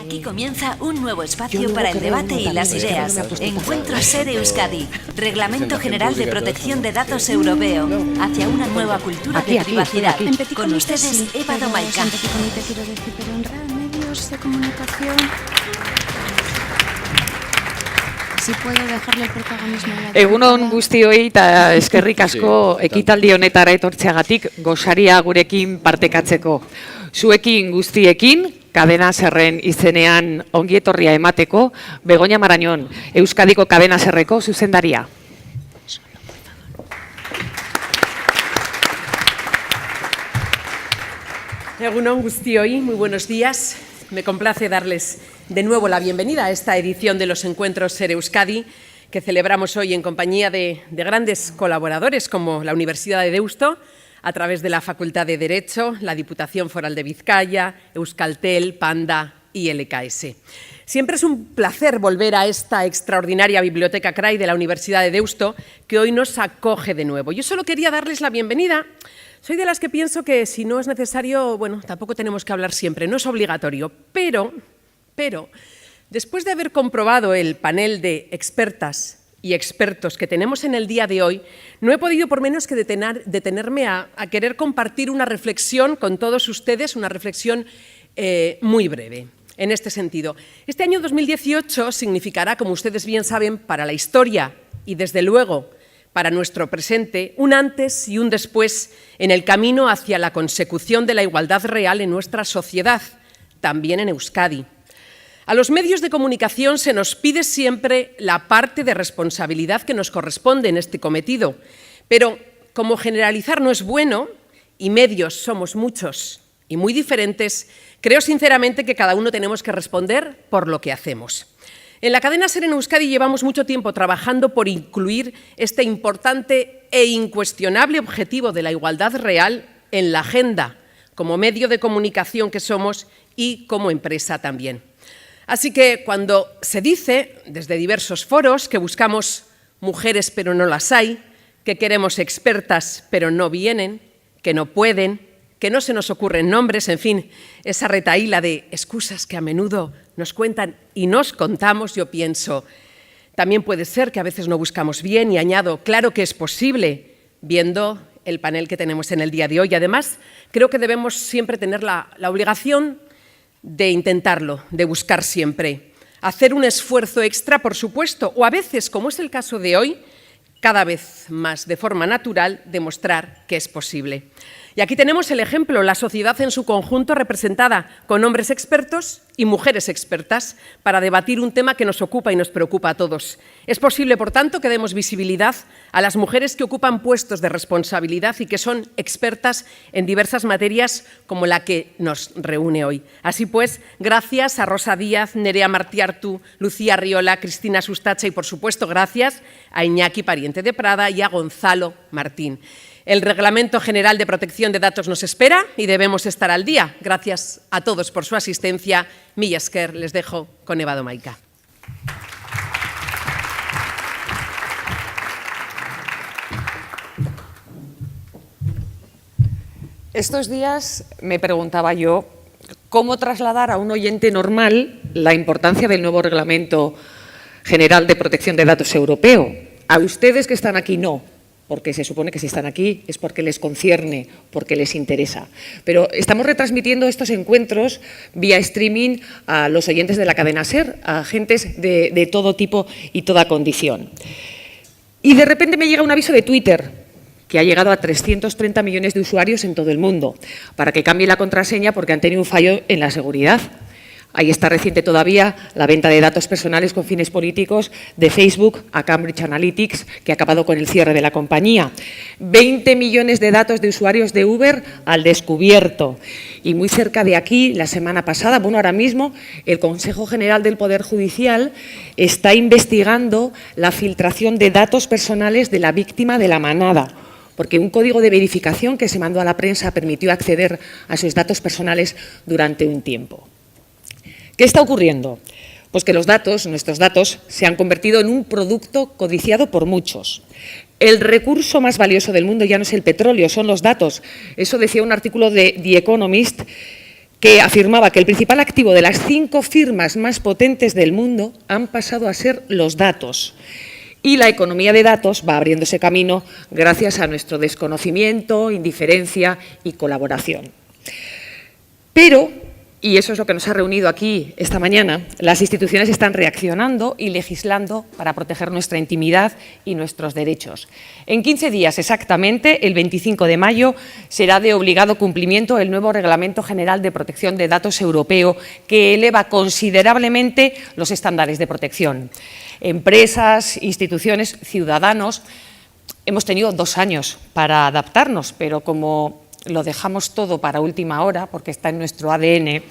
Aquí comienza un nuevo espacio para el debate y las ideas. Encuentro Ser Euskadi, Reglamento General de Protección de Datos Europeo, hacia una nueva cultura de privacidad. Con ustedes, Eva Domaica. Medios de comunicación. Si puedo dejarle el protagonismo a la Egunon guztioi eta eskerrik asko ekitaldi honetara etortzeagatik gosaria gurekin partekatzeko. Zuekin guztiekin, Cadena Serren izenean ongietorria emateko, Begoña Marañón, Euskadiko Cadena Serreko zuzendaria. Egunon guztioi, muy buenos días. Me complace darles de nuevo la bienvenida a esta edición de los encuentros Ser Euskadi, que celebramos hoy en compañía de grandes colaboradores como la Universidad de Deusto, a través de la Facultad de Derecho, la Diputación Foral de Vizcaya, Euskaltel, Panda y LKS. Siempre es un placer volver a esta extraordinaria biblioteca CRAI de la Universidad de Deusto, que hoy nos acoge de nuevo. Yo solo quería darles la bienvenida. Soy de las que pienso que si no es necesario, bueno, tampoco tenemos que hablar siempre, no es obligatorio, pero, después de haber comprobado el panel de expertas y expertos que tenemos en el día de hoy, no he podido por menos que detenerme a querer compartir una reflexión con todos ustedes, una reflexión muy breve. En este sentido, este año 2018 significará, como ustedes bien saben, para la historia y desde luego para nuestro presente, un antes y un después en el camino hacia la consecución de la igualdad real en nuestra sociedad, también en Euskadi. A los medios de comunicación se nos pide siempre la parte de responsabilidad que nos corresponde en este cometido, pero como generalizar no es bueno, y medios somos muchos y muy diferentes, creo sinceramente que cada uno tenemos que responder por lo que hacemos. En la cadena Ser en Euskadi llevamos mucho tiempo trabajando por incluir este importante e incuestionable objetivo de la igualdad real en la agenda, como medio de comunicación que somos y como empresa también. Así que cuando se dice, desde diversos foros, que buscamos mujeres pero no las hay, que queremos expertas pero no vienen, que no pueden, que no se nos ocurren nombres, en fin, esa retahíla de excusas que a menudo nos cuentan y nos contamos, yo pienso, también puede ser que a veces no buscamos bien y añado, claro que es posible, viendo el panel que tenemos en el día de hoy. Además, creo que debemos siempre tener la obligación de intentarlo, de buscar siempre, hacer un esfuerzo extra, por supuesto, o a veces, como es el caso de hoy, cada vez más de forma natural, demostrar que es posible. Y aquí tenemos el ejemplo, la sociedad en su conjunto representada con hombres expertos y mujeres expertas para debatir un tema que nos ocupa y nos preocupa a todos. Es posible, por tanto, que demos visibilidad a las mujeres que ocupan puestos de responsabilidad y que son expertas en diversas materias como la que nos reúne hoy. Así pues, gracias a Rosa Díaz, Nerea Martiartu, Lucía Riola, Cristina Sustacha y, por supuesto, gracias a Iñaki Pariente de Prada y a Gonzalo Martín. El Reglamento General de Protección de Datos nos espera y debemos estar al día. Gracias a todos por su asistencia. Mila esker, les dejo con Eva Domaica. Estos días me preguntaba yo cómo trasladar a un oyente normal la importancia del nuevo Reglamento General de Protección de Datos Europeo. A ustedes que están aquí no, porque se supone que si están aquí es porque les concierne, porque les interesa. Pero estamos retransmitiendo estos encuentros vía streaming a los oyentes de la cadena Ser, a agentes de todo tipo y toda condición. Y de repente me llega un aviso de Twitter, que ha llegado a 330 millones de usuarios en todo el mundo, para que cambie la contraseña porque han tenido un fallo en la seguridad. Ahí está reciente todavía la venta de datos personales con fines políticos de Facebook a Cambridge Analytics, que ha acabado con el cierre de la compañía. 20 millones de datos de usuarios de Uber al descubierto. Y muy cerca de aquí, la semana pasada, bueno, ahora mismo, el Consejo General del Poder Judicial está investigando la filtración de datos personales de la víctima de La Manada, porque un código de verificación que se mandó a la prensa permitió acceder a sus datos personales durante un tiempo. ¿Qué está ocurriendo? Pues que los datos, nuestros datos, se han convertido en un producto codiciado por muchos. El recurso más valioso del mundo ya no es el petróleo, son los datos. Eso decía un artículo de The Economist que afirmaba que el principal activo de las 5 firmas más potentes del mundo han pasado a ser los datos. Y la economía de datos va abriéndose camino gracias a nuestro desconocimiento, indiferencia y colaboración. Pero, y eso es lo que nos ha reunido aquí esta mañana, las instituciones están reaccionando y legislando para proteger nuestra intimidad y nuestros derechos. En 15 días exactamente, el 25 de mayo, será de obligado cumplimiento el nuevo Reglamento General de Protección de Datos Europeo, que eleva considerablemente los estándares de protección. Empresas, instituciones, ciudadanos, hemos tenido 2 años para adaptarnos, pero como lo dejamos todo para última hora, porque está en nuestro ADN,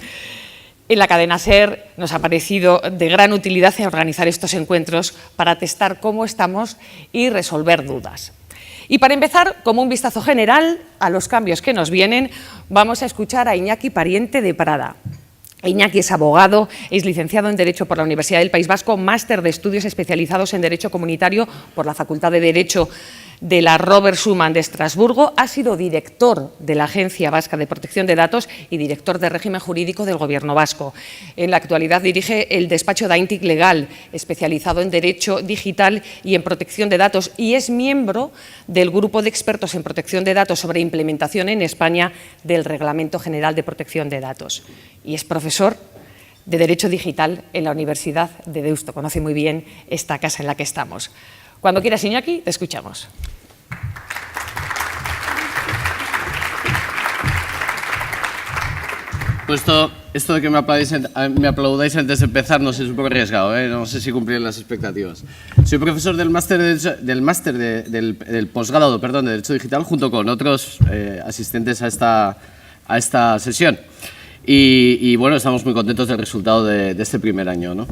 en la cadena SER nos ha parecido de gran utilidad organizar estos encuentros para testar cómo estamos y resolver dudas. Y para empezar, como un vistazo general a los cambios que nos vienen, vamos a escuchar a Iñaki Pariente de Prada. Iñaki es abogado, es licenciado en Derecho por la Universidad del País Vasco, máster de estudios especializados en Derecho Comunitario por la Facultad de Derecho de la Robert Schuman de Estrasburgo, ha sido director de la Agencia Vasca de Protección de Datos y director de régimen jurídico del Gobierno vasco. En la actualidad dirige el despacho Daintic Legal, especializado en Derecho Digital y en Protección de Datos, y es miembro del Grupo de Expertos en Protección de Datos sobre implementación en España del Reglamento General de Protección de Datos. Y es profesor de Derecho Digital en la Universidad de Deusto. Conoce muy bien esta casa en la que estamos. Cuando quieras, Iñaki, te escuchamos. Pues esto de que me aplaudáis antes de empezar no sé, es un poco arriesgado, ¿eh? No sé si cumpliré las expectativas. Soy profesor del posgrado de Derecho Digital junto con otros asistentes a esta sesión. Y bueno, estamos muy contentos del resultado de este primer año, ¿no?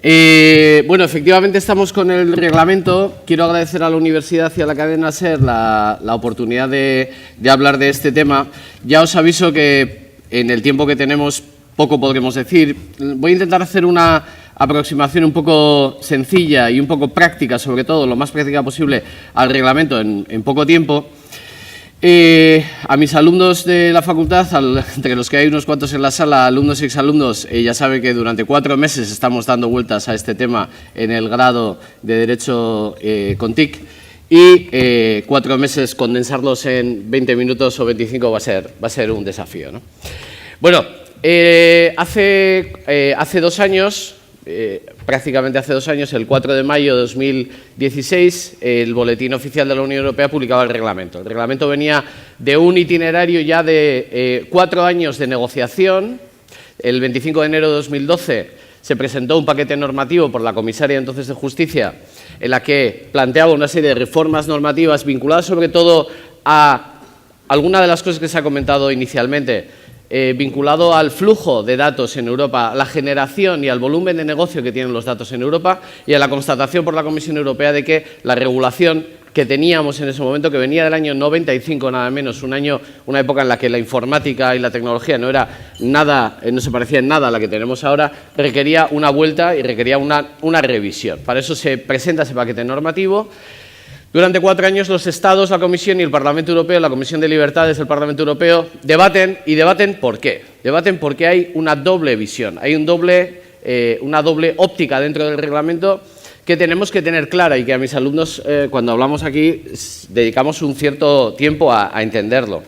Bueno, efectivamente estamos con el reglamento. Quiero agradecer a la universidad y a la cadena SER la oportunidad de hablar de este tema. Ya os aviso que en el tiempo que tenemos poco podremos decir. Voy a intentar hacer una aproximación un poco sencilla y un poco práctica, sobre todo lo más práctica posible, al reglamento en poco tiempo. A mis alumnos de la facultad, entre los que hay unos cuantos en la sala, alumnos y exalumnos, ya saben que durante 4 meses estamos dando vueltas a este tema en el grado de Derecho con TIC y 4 meses condensarlos en 20 minutos o 25 va a ser un desafío, ¿no? Bueno, hace 2 años, prácticamente hace 2 años, el 4 de mayo de 2016, el Boletín Oficial de la Unión Europea publicaba el reglamento. El reglamento venía de un itinerario ya de 4 años de negociación. El 25 de enero de 2012 se presentó un paquete normativo por la comisaria entonces de Justicia, en la que planteaba una serie de reformas normativas vinculadas sobre todo a alguna de las cosas que se ha comentado inicialmente, vinculado al flujo de datos en Europa, a la generación y al volumen de negocio que tienen los datos en Europa y a la constatación por la Comisión Europea de que la regulación que teníamos en ese momento, que venía del año 95 nada menos, una época en la que la informática y la tecnología no se parecía en nada a la que tenemos ahora, requería una vuelta y requería una revisión. Para eso se presenta ese paquete normativo. Durante 4 años los Estados, la Comisión y el Parlamento Europeo, la Comisión de Libertades del Parlamento Europeo, debaten ¿por qué? Debaten porque hay una doble visión, hay una doble óptica dentro del reglamento que tenemos que tener clara y que a mis alumnos, cuando hablamos aquí, dedicamos un cierto tiempo a entenderlo.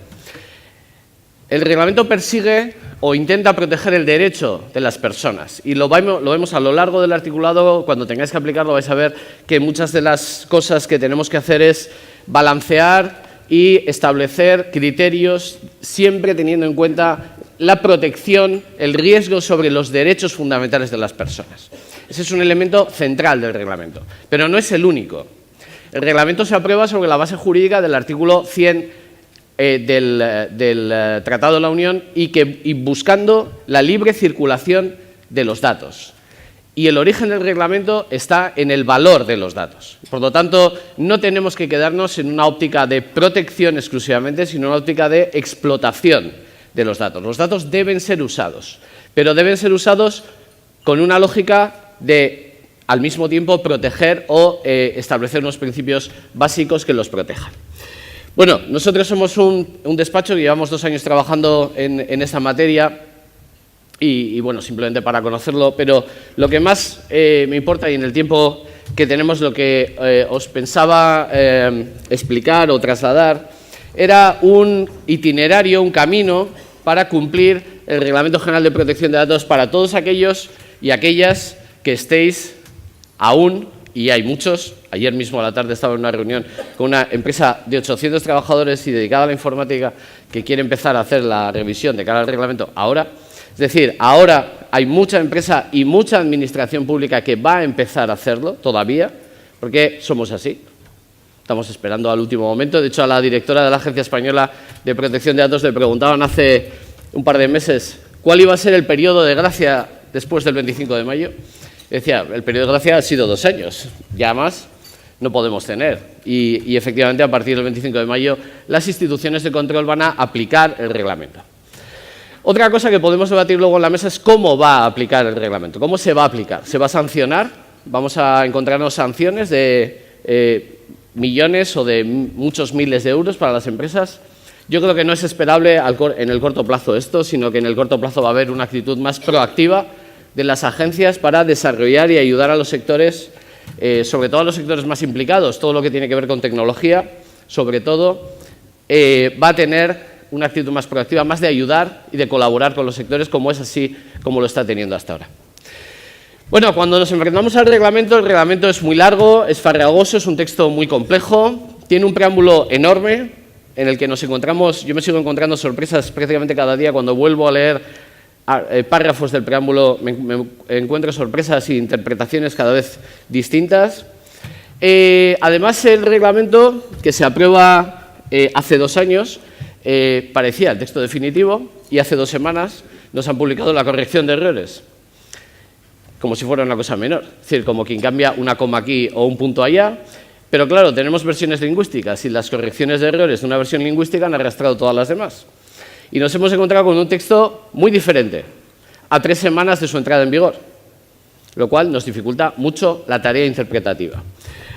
El reglamento persigue o intenta proteger el derecho de las personas y lo vemos a lo largo del articulado. Cuando tengáis que aplicarlo vais a ver que muchas de las cosas que tenemos que hacer es balancear y establecer criterios siempre teniendo en cuenta la protección, el riesgo sobre los derechos fundamentales de las personas. Ese es un elemento central del reglamento, pero no es el único. El reglamento se aprueba sobre la base jurídica del artículo 100 del Tratado de la Unión y buscando la libre circulación de los datos. Y el origen del reglamento está en el valor de los datos. Por lo tanto, no tenemos que quedarnos en una óptica de protección exclusivamente, sino en una óptica de explotación de los datos. Los datos deben ser usados, pero deben ser usados con una lógica de, al mismo tiempo, proteger o establecer unos principios básicos que los protejan. Bueno, nosotros somos un despacho que llevamos 2 años trabajando en esta materia y bueno, simplemente para conocerlo, pero lo que más me importa y en el tiempo que tenemos, lo que os pensaba explicar o trasladar era un itinerario, un camino para cumplir el Reglamento General de Protección de Datos para todos aquellos y aquellas que estéis aún, y hay muchos. Ayer mismo a la tarde estaba en una reunión con una empresa de 800 trabajadores y dedicada a la informática que quiere empezar a hacer la revisión de cara al reglamento ahora. Es decir, ahora hay mucha empresa y mucha administración pública que va a empezar a hacerlo todavía, porque somos así. Estamos esperando al último momento. De hecho, a la directora de la Agencia Española de Protección de Datos le preguntaban hace un par de meses cuál iba a ser el periodo de gracia después del 25 de mayo. Decía, el periodo de gracia ha sido 2 años, ya más no podemos tener. Y efectivamente, a partir del 25 de mayo, las instituciones de control van a aplicar el reglamento. Otra cosa que podemos debatir luego en la mesa es cómo va a aplicar el reglamento, cómo se va a aplicar. ¿Se va a sancionar? ¿Vamos a encontrarnos sanciones de millones o de muchos miles de euros para las empresas? Yo creo que no es esperable en el corto plazo esto, sino que en el corto plazo va a haber una actitud más proactiva de las agencias para desarrollar y ayudar a los sectores, sobre todo a los sectores más implicados. Todo lo que tiene que ver con tecnología, sobre todo, va a tener una actitud más proactiva, más de ayudar y de colaborar con los sectores, como es así como lo está teniendo hasta ahora. Bueno, cuando nos enfrentamos al reglamento, el reglamento es muy largo, es farragoso, es un texto muy complejo, tiene un preámbulo enorme en el que nos encontramos, yo me sigo encontrando sorpresas prácticamente cada día cuando vuelvo a leer párrafos del preámbulo, me encuentro sorpresas e interpretaciones cada vez distintas. Además, el reglamento que se aprueba hace 2 años parecía el texto definitivo y hace 2 semanas nos han publicado la corrección de errores, como si fuera una cosa menor, es decir, como quien cambia una coma aquí o un punto allá. Pero claro, tenemos versiones lingüísticas y las correcciones de errores de una versión lingüística han arrastrado todas las demás. Y nos hemos encontrado con un texto muy diferente, a 3 semanas de su entrada en vigor, lo cual nos dificulta mucho la tarea interpretativa.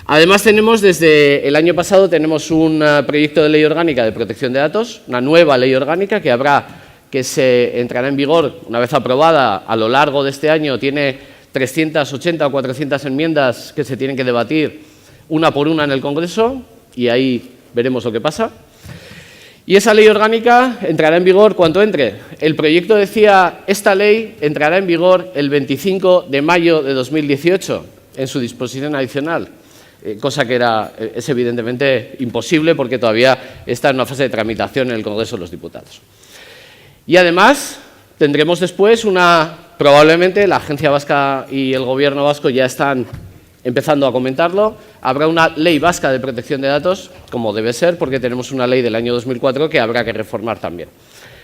Además, tenemos desde el año pasado un proyecto de ley orgánica de protección de datos, una nueva ley orgánica que se entrará en vigor una vez aprobada a lo largo de este año. Tiene 380 o 400 enmiendas que se tienen que debatir una por una en el Congreso y ahí veremos lo que pasa. Y esa ley orgánica entrará en vigor cuando entre. El proyecto decía, esta ley entrará en vigor el 25 de mayo de 2018 en su disposición adicional, cosa que es evidentemente imposible porque todavía está en una fase de tramitación en el Congreso de los Diputados. Y además tendremos después probablemente la Agencia Vasca y el Gobierno vasco ya están empezando a comentarlo, habrá una ley vasca de protección de datos, como debe ser, porque tenemos una ley del año 2004 que habrá que reformar también.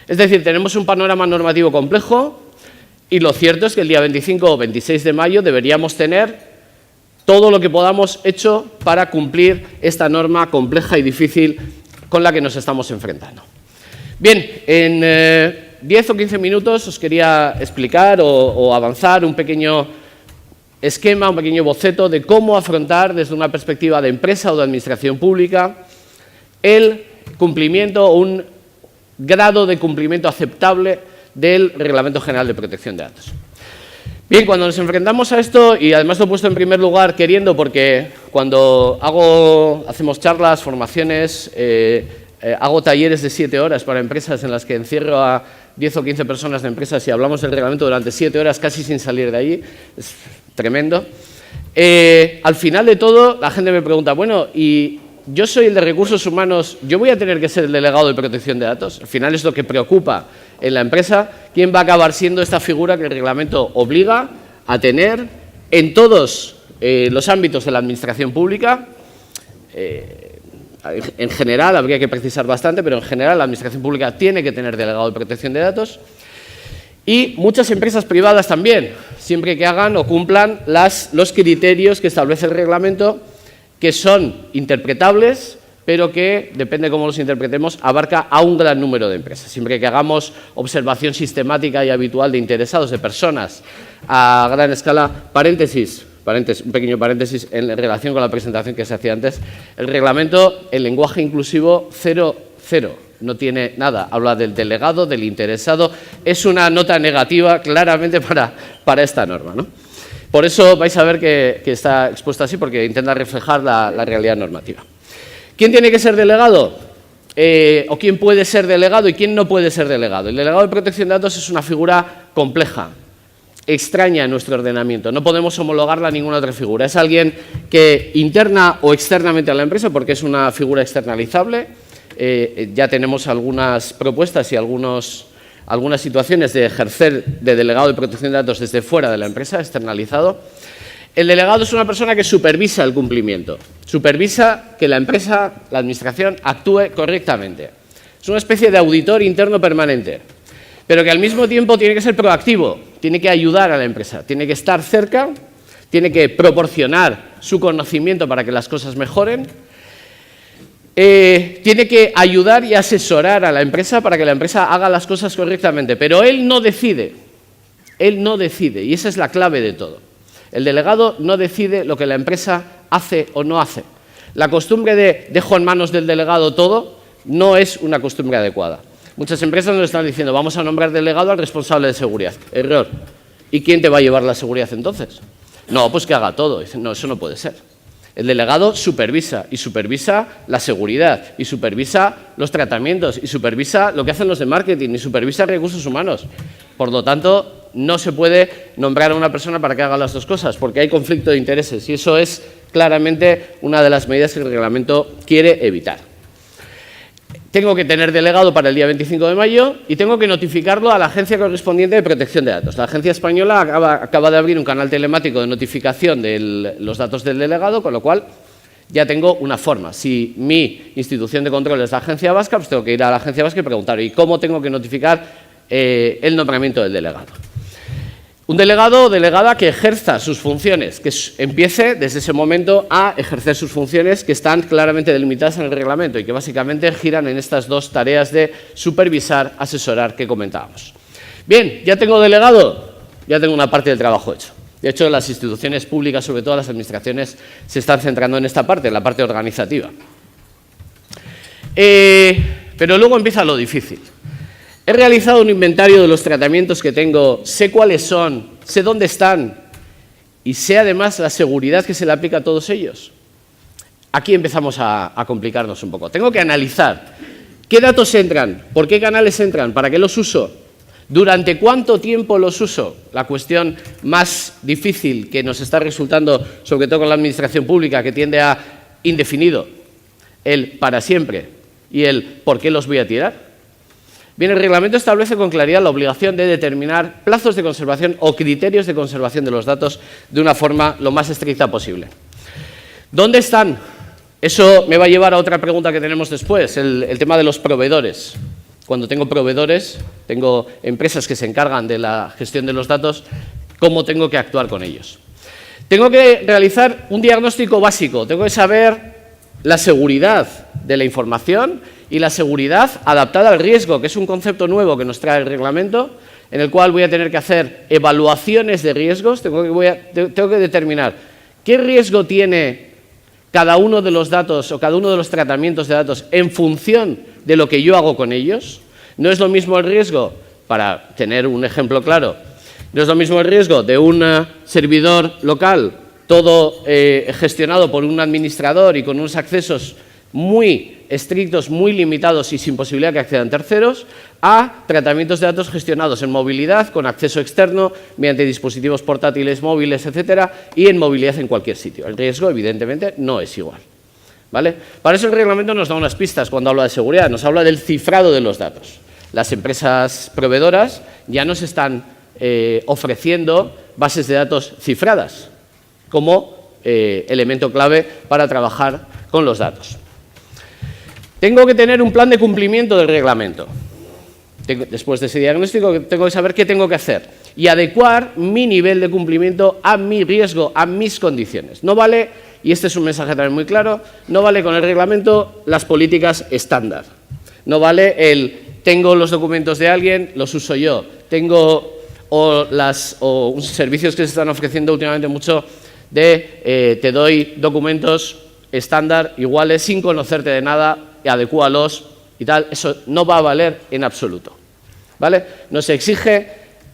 Es decir, tenemos un panorama normativo complejo y lo cierto es que el día 25 o 26 de mayo deberíamos tener todo lo que podamos hecho para cumplir esta norma compleja y difícil con la que nos estamos enfrentando. Bien, en 10 o 15 minutos os quería explicar o avanzar un pequeño esquema, un pequeño boceto de cómo afrontar desde una perspectiva de empresa o de administración pública el cumplimiento o un grado de cumplimiento aceptable del Reglamento General de Protección de Datos. Bien, cuando nos enfrentamos a esto, y además lo he puesto en primer lugar queriendo porque cuando hacemos charlas, formaciones, hago talleres de 7 horas para empresas en las que encierro a 10 o 15 personas de empresas y hablamos del reglamento durante 7 horas casi sin salir de allí. Es tremendo. Al final de todo, la gente me pregunta, bueno, y yo soy el de recursos humanos, ¿yo voy a tener que ser el delegado de protección de datos? Al final es lo que preocupa en la empresa. ¿Quién va a acabar siendo esta figura que el reglamento obliga a tener en todos los ámbitos de la administración pública? En general, habría que precisar bastante, pero en general la administración pública tiene que tener delegado de protección de datos. Y muchas empresas privadas también, siempre que hagan o cumplan los criterios que establece el reglamento, que son interpretables, pero que, depende de cómo los interpretemos, abarca a un gran número de empresas. Siempre que hagamos observación sistemática y habitual de interesados, de personas a gran escala, un pequeño paréntesis en relación con la presentación que se hacía antes, el reglamento, el lenguaje inclusivo, cero cero, no tiene nada. Habla del delegado, del interesado. Es una nota negativa claramente para esta norma, ¿no? Por eso vais a ver que está expuesta así, porque intenta reflejar la realidad normativa. ¿Quién tiene que ser delegado? ¿O quién puede ser delegado y quién no puede ser delegado? El delegado de protección de datos es una figura compleja, extraña en nuestro ordenamiento. No podemos homologarla a ninguna otra figura. Es alguien que interna o externamente a la empresa, porque es una figura externalizable. Ya tenemos algunas propuestas y algunas situaciones de ejercer de delegado de protección de datos desde fuera de la empresa, externalizado. El delegado es una persona que supervisa el cumplimiento, supervisa que la empresa, la administración, actúe correctamente. Es una especie de auditor interno permanente, pero que al mismo tiempo tiene que ser proactivo, tiene que ayudar a la empresa, tiene que estar cerca, tiene que proporcionar su conocimiento para que las cosas mejoren, tiene que ayudar y asesorar a la empresa para que la empresa haga las cosas correctamente, pero él no decide, y esa es la clave de todo. El delegado no decide lo que la empresa hace o no hace. La costumbre de dejo en manos del delegado todo no es una costumbre adecuada. Muchas empresas nos están diciendo vamos a nombrar delegado al responsable de seguridad. Error. ¿Y quién te va a llevar la seguridad entonces? No, pues que haga todo. Dicen, no, eso no puede ser. El delegado supervisa, y supervisa la seguridad, y supervisa los tratamientos, y supervisa lo que hacen los de marketing, y supervisa recursos humanos. Por lo tanto, no se puede nombrar a una persona para que haga las dos cosas, porque hay conflicto de intereses, y eso es claramente una de las medidas que el reglamento quiere evitar. Tengo que tener delegado para el día 25 de mayo y tengo que notificarlo a la agencia correspondiente de protección de datos. La agencia española acaba de abrir un canal telemático de notificación de los datos del delegado, con lo cual ya tengo una forma. Si mi institución de control es la agencia vasca, pues tengo que ir a la agencia vasca y preguntar ¿y cómo tengo que notificar el nombramiento del delegado? Un delegado o delegada que ejerza sus funciones, que empiece desde ese momento a ejercer sus funciones que están claramente delimitadas en el reglamento y que básicamente giran en estas dos tareas de supervisar, asesorar que comentábamos. Bien, ya tengo delegado, ya tengo una parte del trabajo hecho. De hecho, las instituciones públicas, sobre todo las administraciones, se están centrando en esta parte, en la parte organizativa. Pero luego empieza lo difícil. He realizado un inventario de los tratamientos que tengo, sé cuáles son, sé dónde están y sé además la seguridad que se le aplica a todos ellos. Aquí empezamos a complicarnos un poco. Tengo que analizar qué datos entran, por qué canales entran, para qué los uso, durante cuánto tiempo los uso. La cuestión más difícil que nos está resultando, sobre todo con la administración pública, que tiende a indefinido, el para siempre y el por qué los voy a tirar. Bien, el reglamento establece con claridad la obligación de determinar plazos de conservación o criterios de conservación de los datos de una forma lo más estricta posible. ¿Dónde están? Eso me va a llevar a otra pregunta que tenemos después, el tema de los proveedores. Cuando tengo proveedores, tengo empresas que se encargan de la gestión de los datos, ¿cómo tengo que actuar con ellos? Tengo que realizar un diagnóstico básico, tengo que saber la seguridad de la información y la seguridad adaptada al riesgo, que es un concepto nuevo que nos trae el reglamento, en el cual voy a tener que hacer evaluaciones de riesgos, tengo que determinar qué riesgo tiene cada uno de los datos o cada uno de los tratamientos de datos en función de lo que yo hago con ellos. No es lo mismo el riesgo, para tener un ejemplo claro, no es lo mismo el riesgo de un servidor local, todo gestionado por un administrador y con unos accesos muy estrictos, muy limitados y sin posibilidad que accedan terceros, a tratamientos de datos gestionados en movilidad, con acceso externo, mediante dispositivos portátiles, móviles, etcétera, y en movilidad en cualquier sitio. El riesgo, evidentemente, no es igual. ¿Vale? Para eso el reglamento nos da unas pistas cuando habla de seguridad, nos habla del cifrado de los datos. Las empresas proveedoras ya nos están ofreciendo bases de datos cifradas como elemento clave para trabajar con los datos. Tengo que tener un plan de cumplimiento del reglamento. Después de ese diagnóstico, tengo que saber qué tengo que hacer y adecuar mi nivel de cumplimiento a mi riesgo, a mis condiciones. No vale, y este es un mensaje también muy claro, no vale con el reglamento las políticas estándar. No vale el tengo los documentos de alguien, los uso yo. Tengo unos servicios que se están ofreciendo últimamente mucho de te doy documentos estándar iguales sin conocerte de nada, adecúalos y tal, eso no va a valer en absoluto, ¿vale? Nos exige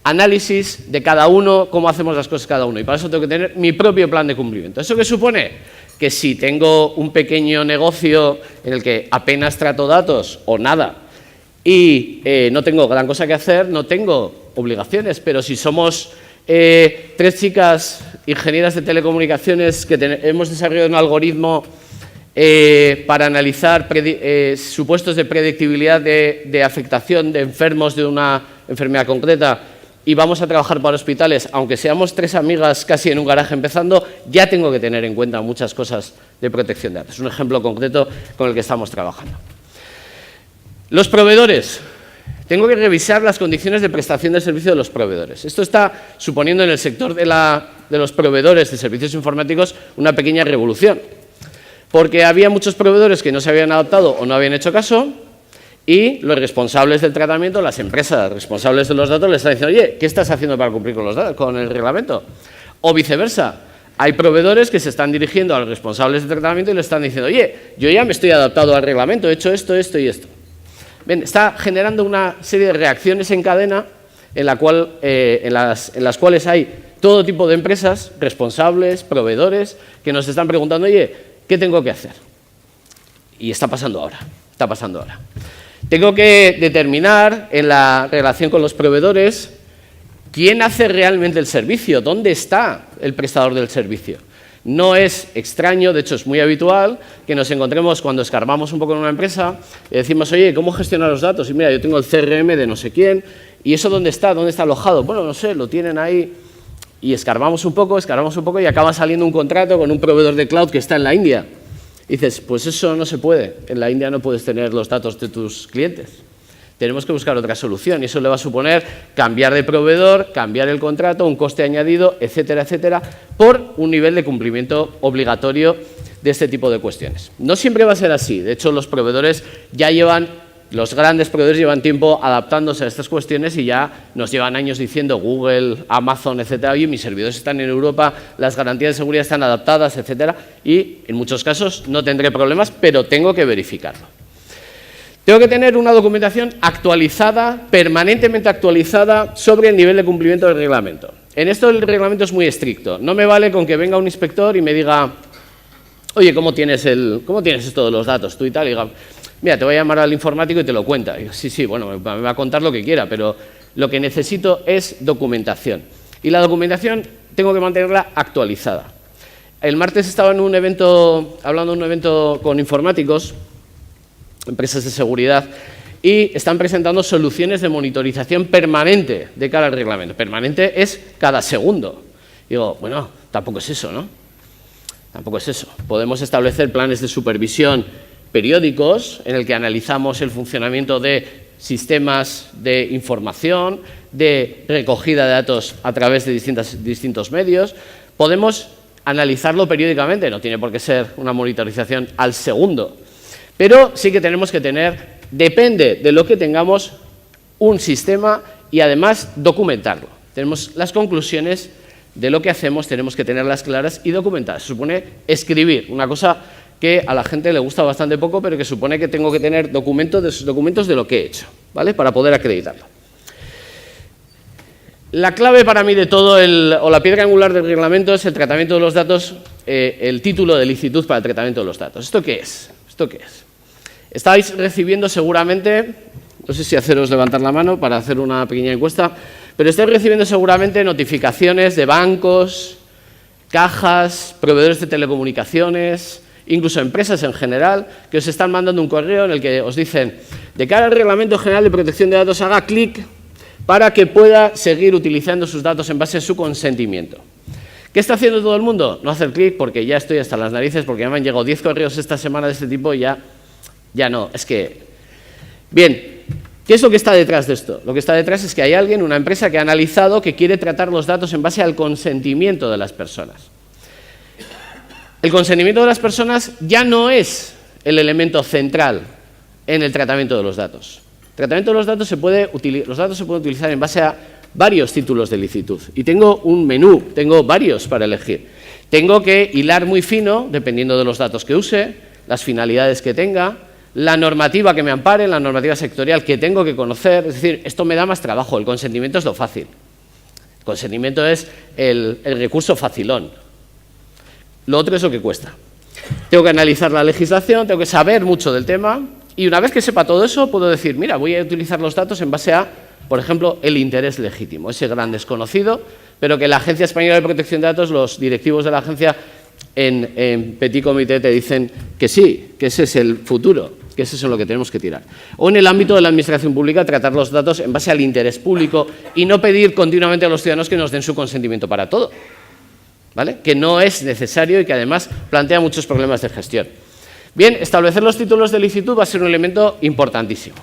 análisis de cada uno, cómo hacemos las cosas cada uno, y para eso tengo que tener mi propio plan de cumplimiento. ¿Eso qué supone? Que si tengo un pequeño negocio en el que apenas trato datos o nada y no tengo gran cosa que hacer, no tengo obligaciones, pero si somos 3 chicas ingenieras de telecomunicaciones que hemos desarrollado un algoritmo para analizar supuestos de predictibilidad de afectación de enfermos de una enfermedad concreta y vamos a trabajar para hospitales, aunque seamos 3 amigas casi en un garaje empezando, ya tengo que tener en cuenta muchas cosas de protección de datos. Es un ejemplo concreto con el que estamos trabajando. Los proveedores. Tengo que revisar las condiciones de prestación del servicio de los proveedores. Esto está suponiendo en el sector de los proveedores de servicios informáticos una pequeña revolución, porque había muchos proveedores que no se habían adaptado o no habían hecho caso y los responsables del tratamiento, las empresas responsables de los datos, les están diciendo, oye, ¿qué estás haciendo para cumplir con los datos, con el reglamento? O viceversa. Hay proveedores que se están dirigiendo a los responsables del tratamiento y les están diciendo, oye, yo ya me estoy adaptado al reglamento, he hecho esto, esto y esto. Bien, está generando una serie de reacciones en cadena en las cuales hay todo tipo de empresas, responsables, proveedores, que nos están preguntando, oye, ¿qué tengo que hacer? Y está pasando ahora, está pasando ahora. Tengo que determinar en la relación con los proveedores quién hace realmente el servicio, dónde está el prestador del servicio. No es extraño, de hecho es muy habitual, que nos encontremos cuando escarbamos un poco en una empresa y decimos, oye, ¿cómo gestionar los datos? Y mira, yo tengo el CRM de no sé quién, ¿y eso dónde está? ¿Dónde está alojado? Bueno, no sé, lo tienen ahí. Y escarbamos un poco y acaba saliendo un contrato con un proveedor de cloud que está en la India. Y dices, pues eso no se puede, en la India no puedes tener los datos de tus clientes. Tenemos que buscar otra solución y eso le va a suponer cambiar de proveedor, cambiar el contrato, un coste añadido, etcétera, etcétera, por un nivel de cumplimiento obligatorio de este tipo de cuestiones. No siempre va a ser así, de hecho los proveedores los grandes proveedores llevan tiempo adaptándose a estas cuestiones y ya nos llevan años diciendo Google, Amazon, etcétera, oye, mis servidores están en Europa, las garantías de seguridad están adaptadas, etcétera, y en muchos casos no tendré problemas, pero tengo que verificarlo. Tengo que tener una documentación actualizada, permanentemente actualizada, sobre el nivel de cumplimiento del reglamento. En esto el reglamento es muy estricto. No me vale con que venga un inspector y me diga, oye, ¿cómo tienes esto de los datos tú y tal? Y diga, mira, te voy a llamar al informático y te lo cuenta. Y digo, sí, bueno, me va a contar lo que quiera, pero lo que necesito es documentación. Y la documentación tengo que mantenerla actualizada. El martes estaba en un evento, hablando de un evento con informáticos, empresas de seguridad, y están presentando soluciones de monitorización permanente de cara al reglamento. Permanente es cada segundo. Digo, bueno, tampoco es eso, ¿no? Tampoco es eso. Podemos establecer planes de supervisión periódicos en el que analizamos el funcionamiento de sistemas de información, de recogida de datos a través de distintos medios. Podemos analizarlo periódicamente, no tiene por qué ser una monitorización al segundo. Pero sí que tenemos que tener, depende de lo que tengamos, un sistema y además documentarlo. Tenemos las conclusiones de lo que hacemos, tenemos que tenerlas claras y documentadas. Se supone escribir, una cosa que a la gente le gusta bastante poco, pero que supone que tengo que tener documentos de lo que he hecho, ¿vale? Para poder acreditarlo. La clave para mí de todo, o la piedra angular del reglamento, es el tratamiento de los datos, el título de licitud para el tratamiento de los datos. ¿Esto qué es? ¿Esto qué es? Estáis recibiendo seguramente, no sé si haceros levantar la mano para hacer una pequeña encuesta, pero estáis recibiendo seguramente notificaciones de bancos, cajas, proveedores de telecomunicaciones, incluso empresas en general, que os están mandando un correo en el que os dicen, de cara al Reglamento General de Protección de Datos, haga clic para que pueda seguir utilizando sus datos en base a su consentimiento. ¿Qué está haciendo todo el mundo? No hacer clic porque ya estoy hasta las narices, porque ya me han llegado 10 correos esta semana de este tipo y ya no, es que... Bien, ¿qué es lo que está detrás de esto? Lo que está detrás es que hay alguien, una empresa que ha analizado que quiere tratar los datos en base al consentimiento de las personas. El consentimiento de las personas ya no es el elemento central en el tratamiento de los datos. El tratamiento de los datos los datos se pueden utilizar en base a varios títulos de licitud. Y tengo un menú, tengo varios para elegir. Tengo que hilar muy fino, dependiendo de los datos que use, las finalidades que tenga, la normativa que me ampare, la normativa sectorial que tengo que conocer. Es decir, esto me da más trabajo. El consentimiento es lo fácil. El consentimiento es el recurso facilón. Lo otro es lo que cuesta. Tengo que analizar la legislación, tengo que saber mucho del tema y una vez que sepa todo eso puedo decir, mira, voy a utilizar los datos en base a, por ejemplo, el interés legítimo, ese gran desconocido, pero que la Agencia Española de Protección de Datos, los directivos de la agencia en petit comité te dicen que sí, que ese es el futuro, que ese es en lo que tenemos que tirar. O en el ámbito de la administración pública, tratar los datos en base al interés público y no pedir continuamente a los ciudadanos que nos den su consentimiento para todo, ¿vale? Que no es necesario y que además plantea muchos problemas de gestión. Bien, establecer los títulos de licitud va a ser un elemento importantísimo.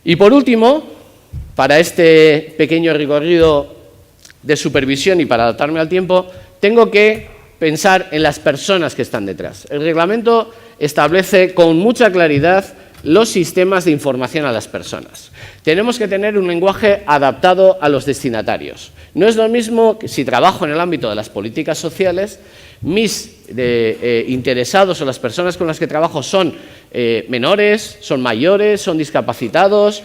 Y por último, para este pequeño recorrido de supervisión y para adaptarme al tiempo, tengo que pensar en las personas que están detrás. El reglamento establece con mucha claridad los sistemas de información a las personas. Tenemos que tener un lenguaje adaptado a los destinatarios. No es lo mismo que si trabajo en el ámbito de las políticas sociales, mis interesados o las personas con las que trabajo son menores, son mayores, son discapacitados,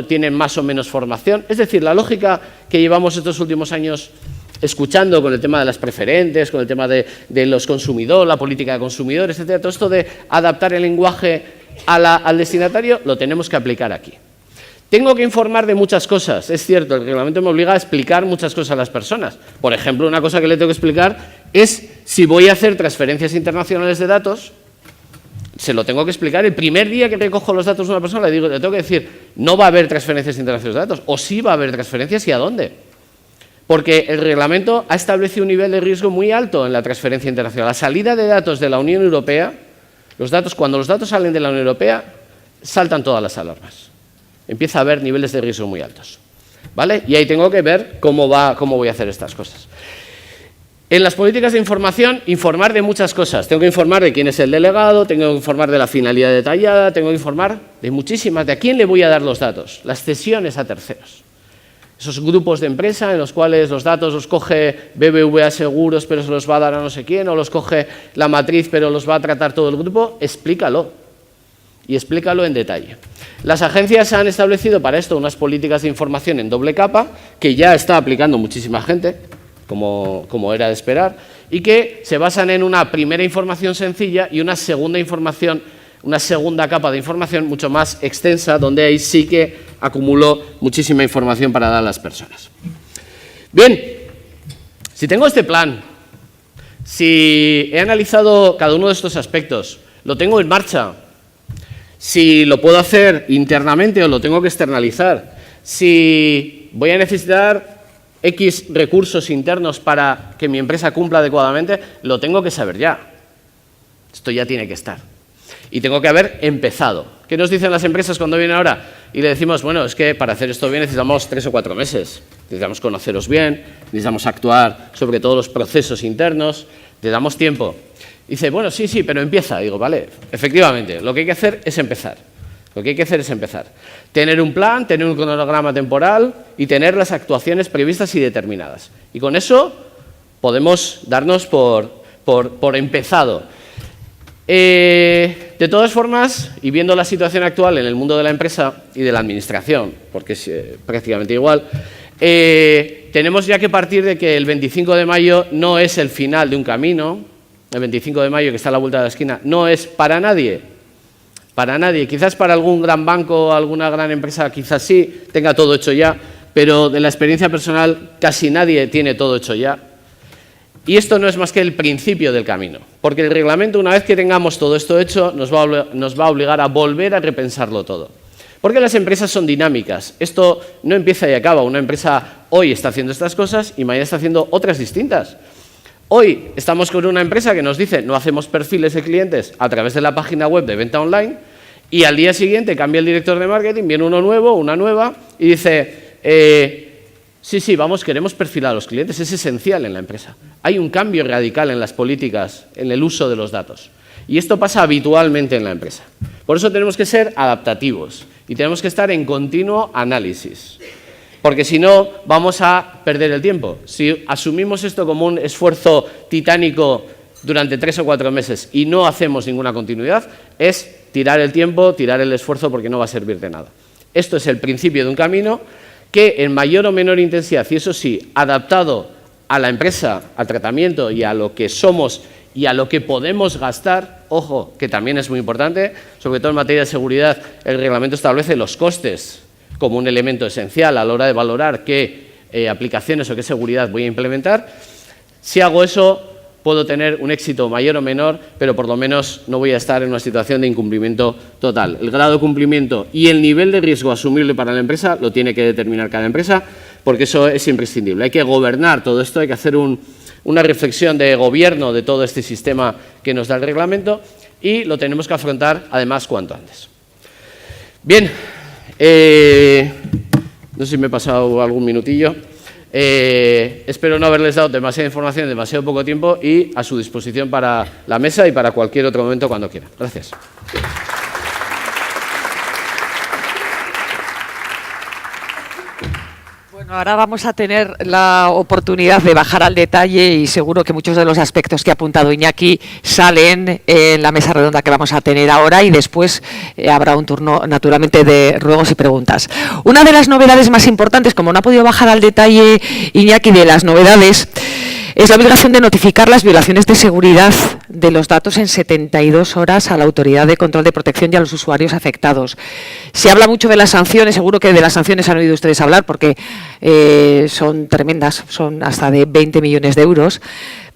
tienen más o menos formación. Es decir, la lógica que llevamos estos últimos años escuchando con el tema de las preferentes, con el tema de los consumidores, la política de consumidores, etcétera, todo esto de adaptar el lenguaje al destinatario, lo tenemos que aplicar aquí. Tengo que informar de muchas cosas, es cierto, el reglamento me obliga a explicar muchas cosas a las personas. Por ejemplo, una cosa que le tengo que explicar es si voy a hacer transferencias internacionales de datos, se lo tengo que explicar. El primer día que recojo los datos de una persona le tengo que decir, no va a haber transferencias internacionales de datos, o sí va a haber transferencias y a dónde. Porque el reglamento ha establecido un nivel de riesgo muy alto en la transferencia internacional. La salida de datos de la Unión Europea, cuando los datos salen de la Unión Europea, saltan todas las alarmas. Empieza a haber niveles de riesgo muy altos, ¿vale? Y ahí tengo que ver cómo voy a hacer estas cosas. En las políticas de información, informar de muchas cosas. Tengo que informar de quién es el delegado, tengo que informar de la finalidad detallada, tengo que informar de muchísimas, de a quién le voy a dar los datos, las cesiones a terceros. Esos grupos de empresa en los cuales los datos los coge BBVA Seguros, pero se los va a dar a no sé quién, o los coge la matriz, pero los va a tratar todo el grupo, explícalo. Y explícalo en detalle. Las agencias han establecido para esto unas políticas de información en doble capa, que ya está aplicando muchísima gente, como era de esperar, y que se basan en una primera información sencilla y una segunda capa de información mucho más extensa, donde ahí sí que acumuló muchísima información para dar a las personas. Bien, si tengo este plan, si he analizado cada uno de estos aspectos, lo tengo en marcha, si lo puedo hacer internamente o lo tengo que externalizar, si voy a necesitar X recursos internos para que mi empresa cumpla adecuadamente, lo tengo que saber ya. Esto ya tiene que estar. Y tengo que haber empezado. ¿Qué nos dicen las empresas cuando vienen ahora? Y le decimos, bueno, es que para hacer esto bien necesitamos 3 o 4 meses. Necesitamos conoceros bien, necesitamos actuar sobre todos los procesos internos, le damos tiempo. Dice, bueno, sí, pero empieza. Digo, vale, efectivamente, lo que hay que hacer es empezar. Tener un plan, tener un cronograma temporal y tener las actuaciones previstas y determinadas. Y con eso podemos darnos por empezado. De todas formas, y viendo la situación actual en el mundo de la empresa y de la administración, porque es prácticamente igual, tenemos ya que partir de que el 25 de mayo no es el final de un camino. El 25 de mayo, que está a la vuelta de la esquina, no es para nadie. Para nadie. Quizás para algún gran banco, alguna gran empresa, quizás sí, tenga todo hecho ya, pero de la experiencia personal casi nadie tiene todo hecho ya. Y esto no es más que el principio del camino, porque el reglamento, una vez que tengamos todo esto hecho, nos va a obligar a volver a repensarlo todo. Porque las empresas son dinámicas. Esto no empieza y acaba. Una empresa hoy está haciendo estas cosas y mañana está haciendo otras distintas. Hoy estamos con una empresa que nos dice no hacemos perfiles de clientes a través de la página web de venta online y al día siguiente cambia el director de marketing, viene uno nuevo, una nueva y dice sí, queremos perfilar a los clientes, es esencial en la empresa. Hay un cambio radical en las políticas, en el uso de los datos y esto pasa habitualmente en la empresa. Por eso tenemos que ser adaptativos y tenemos que estar en continuo análisis. Porque si no, vamos a perder el tiempo. Si asumimos esto como un esfuerzo titánico durante 3 o 4 meses y no hacemos ninguna continuidad, es tirar el tiempo, tirar el esfuerzo, porque no va a servir de nada. Esto es el principio de un camino que en mayor o menor intensidad, y eso sí, adaptado a la empresa, al tratamiento y a lo que somos y a lo que podemos gastar, ojo, que también es muy importante, sobre todo en materia de seguridad, el reglamento establece los costes como un elemento esencial a la hora de valorar qué aplicaciones o qué seguridad voy a implementar. Si hago eso, puedo tener un éxito mayor o menor, pero por lo menos no voy a estar en una situación de incumplimiento total. El grado de cumplimiento y el nivel de riesgo asumible para la empresa lo tiene que determinar cada empresa, porque eso es imprescindible. Hay que gobernar todo esto, hay que hacer una reflexión de gobierno de todo este sistema que nos da el reglamento y lo tenemos que afrontar, además, cuanto antes. Bien, no sé si me he pasado algún minutillo. Espero no haberles dado demasiada información en demasiado poco tiempo y a su disposición para la mesa y para cualquier otro momento cuando quiera. Gracias. Bueno, ahora vamos a tener la oportunidad de bajar al detalle y seguro que muchos de los aspectos que ha apuntado Iñaki salen en la mesa redonda que vamos a tener ahora y después habrá un turno naturalmente de ruegos y preguntas. Una de las novedades más importantes, como no ha podido bajar al detalle Iñaki de las novedades, es la obligación de notificar las violaciones de seguridad de los datos en 72 horas a la Autoridad de Control de Protección y a los usuarios afectados. Se habla mucho de las sanciones, seguro que de las sanciones han oído ustedes hablar porque son tremendas, son hasta de 20 millones de euros,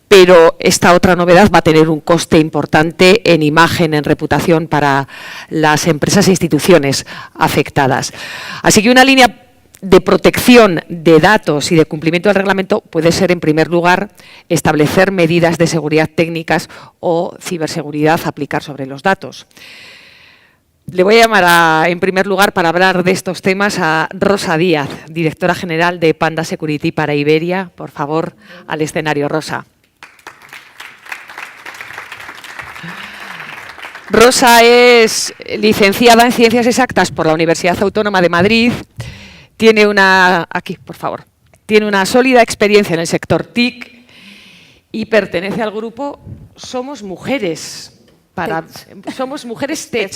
pero esta otra novedad va a tener un coste importante en imagen, en reputación para las empresas e instituciones afectadas. Así que una línea de protección de datos y de cumplimiento del reglamento puede ser, en primer lugar, establecer medidas de seguridad técnicas o ciberseguridad a aplicar sobre los datos. Le voy a llamar, en primer lugar, para hablar de estos temas, a Rosa Díaz, directora general de Panda Security para Iberia. Por favor, al escenario, Rosa. Rosa es licenciada en Ciencias Exactas por la Universidad Autónoma de Madrid. Tiene una sólida experiencia en el sector TIC y pertenece al grupo Somos Mujeres Tech,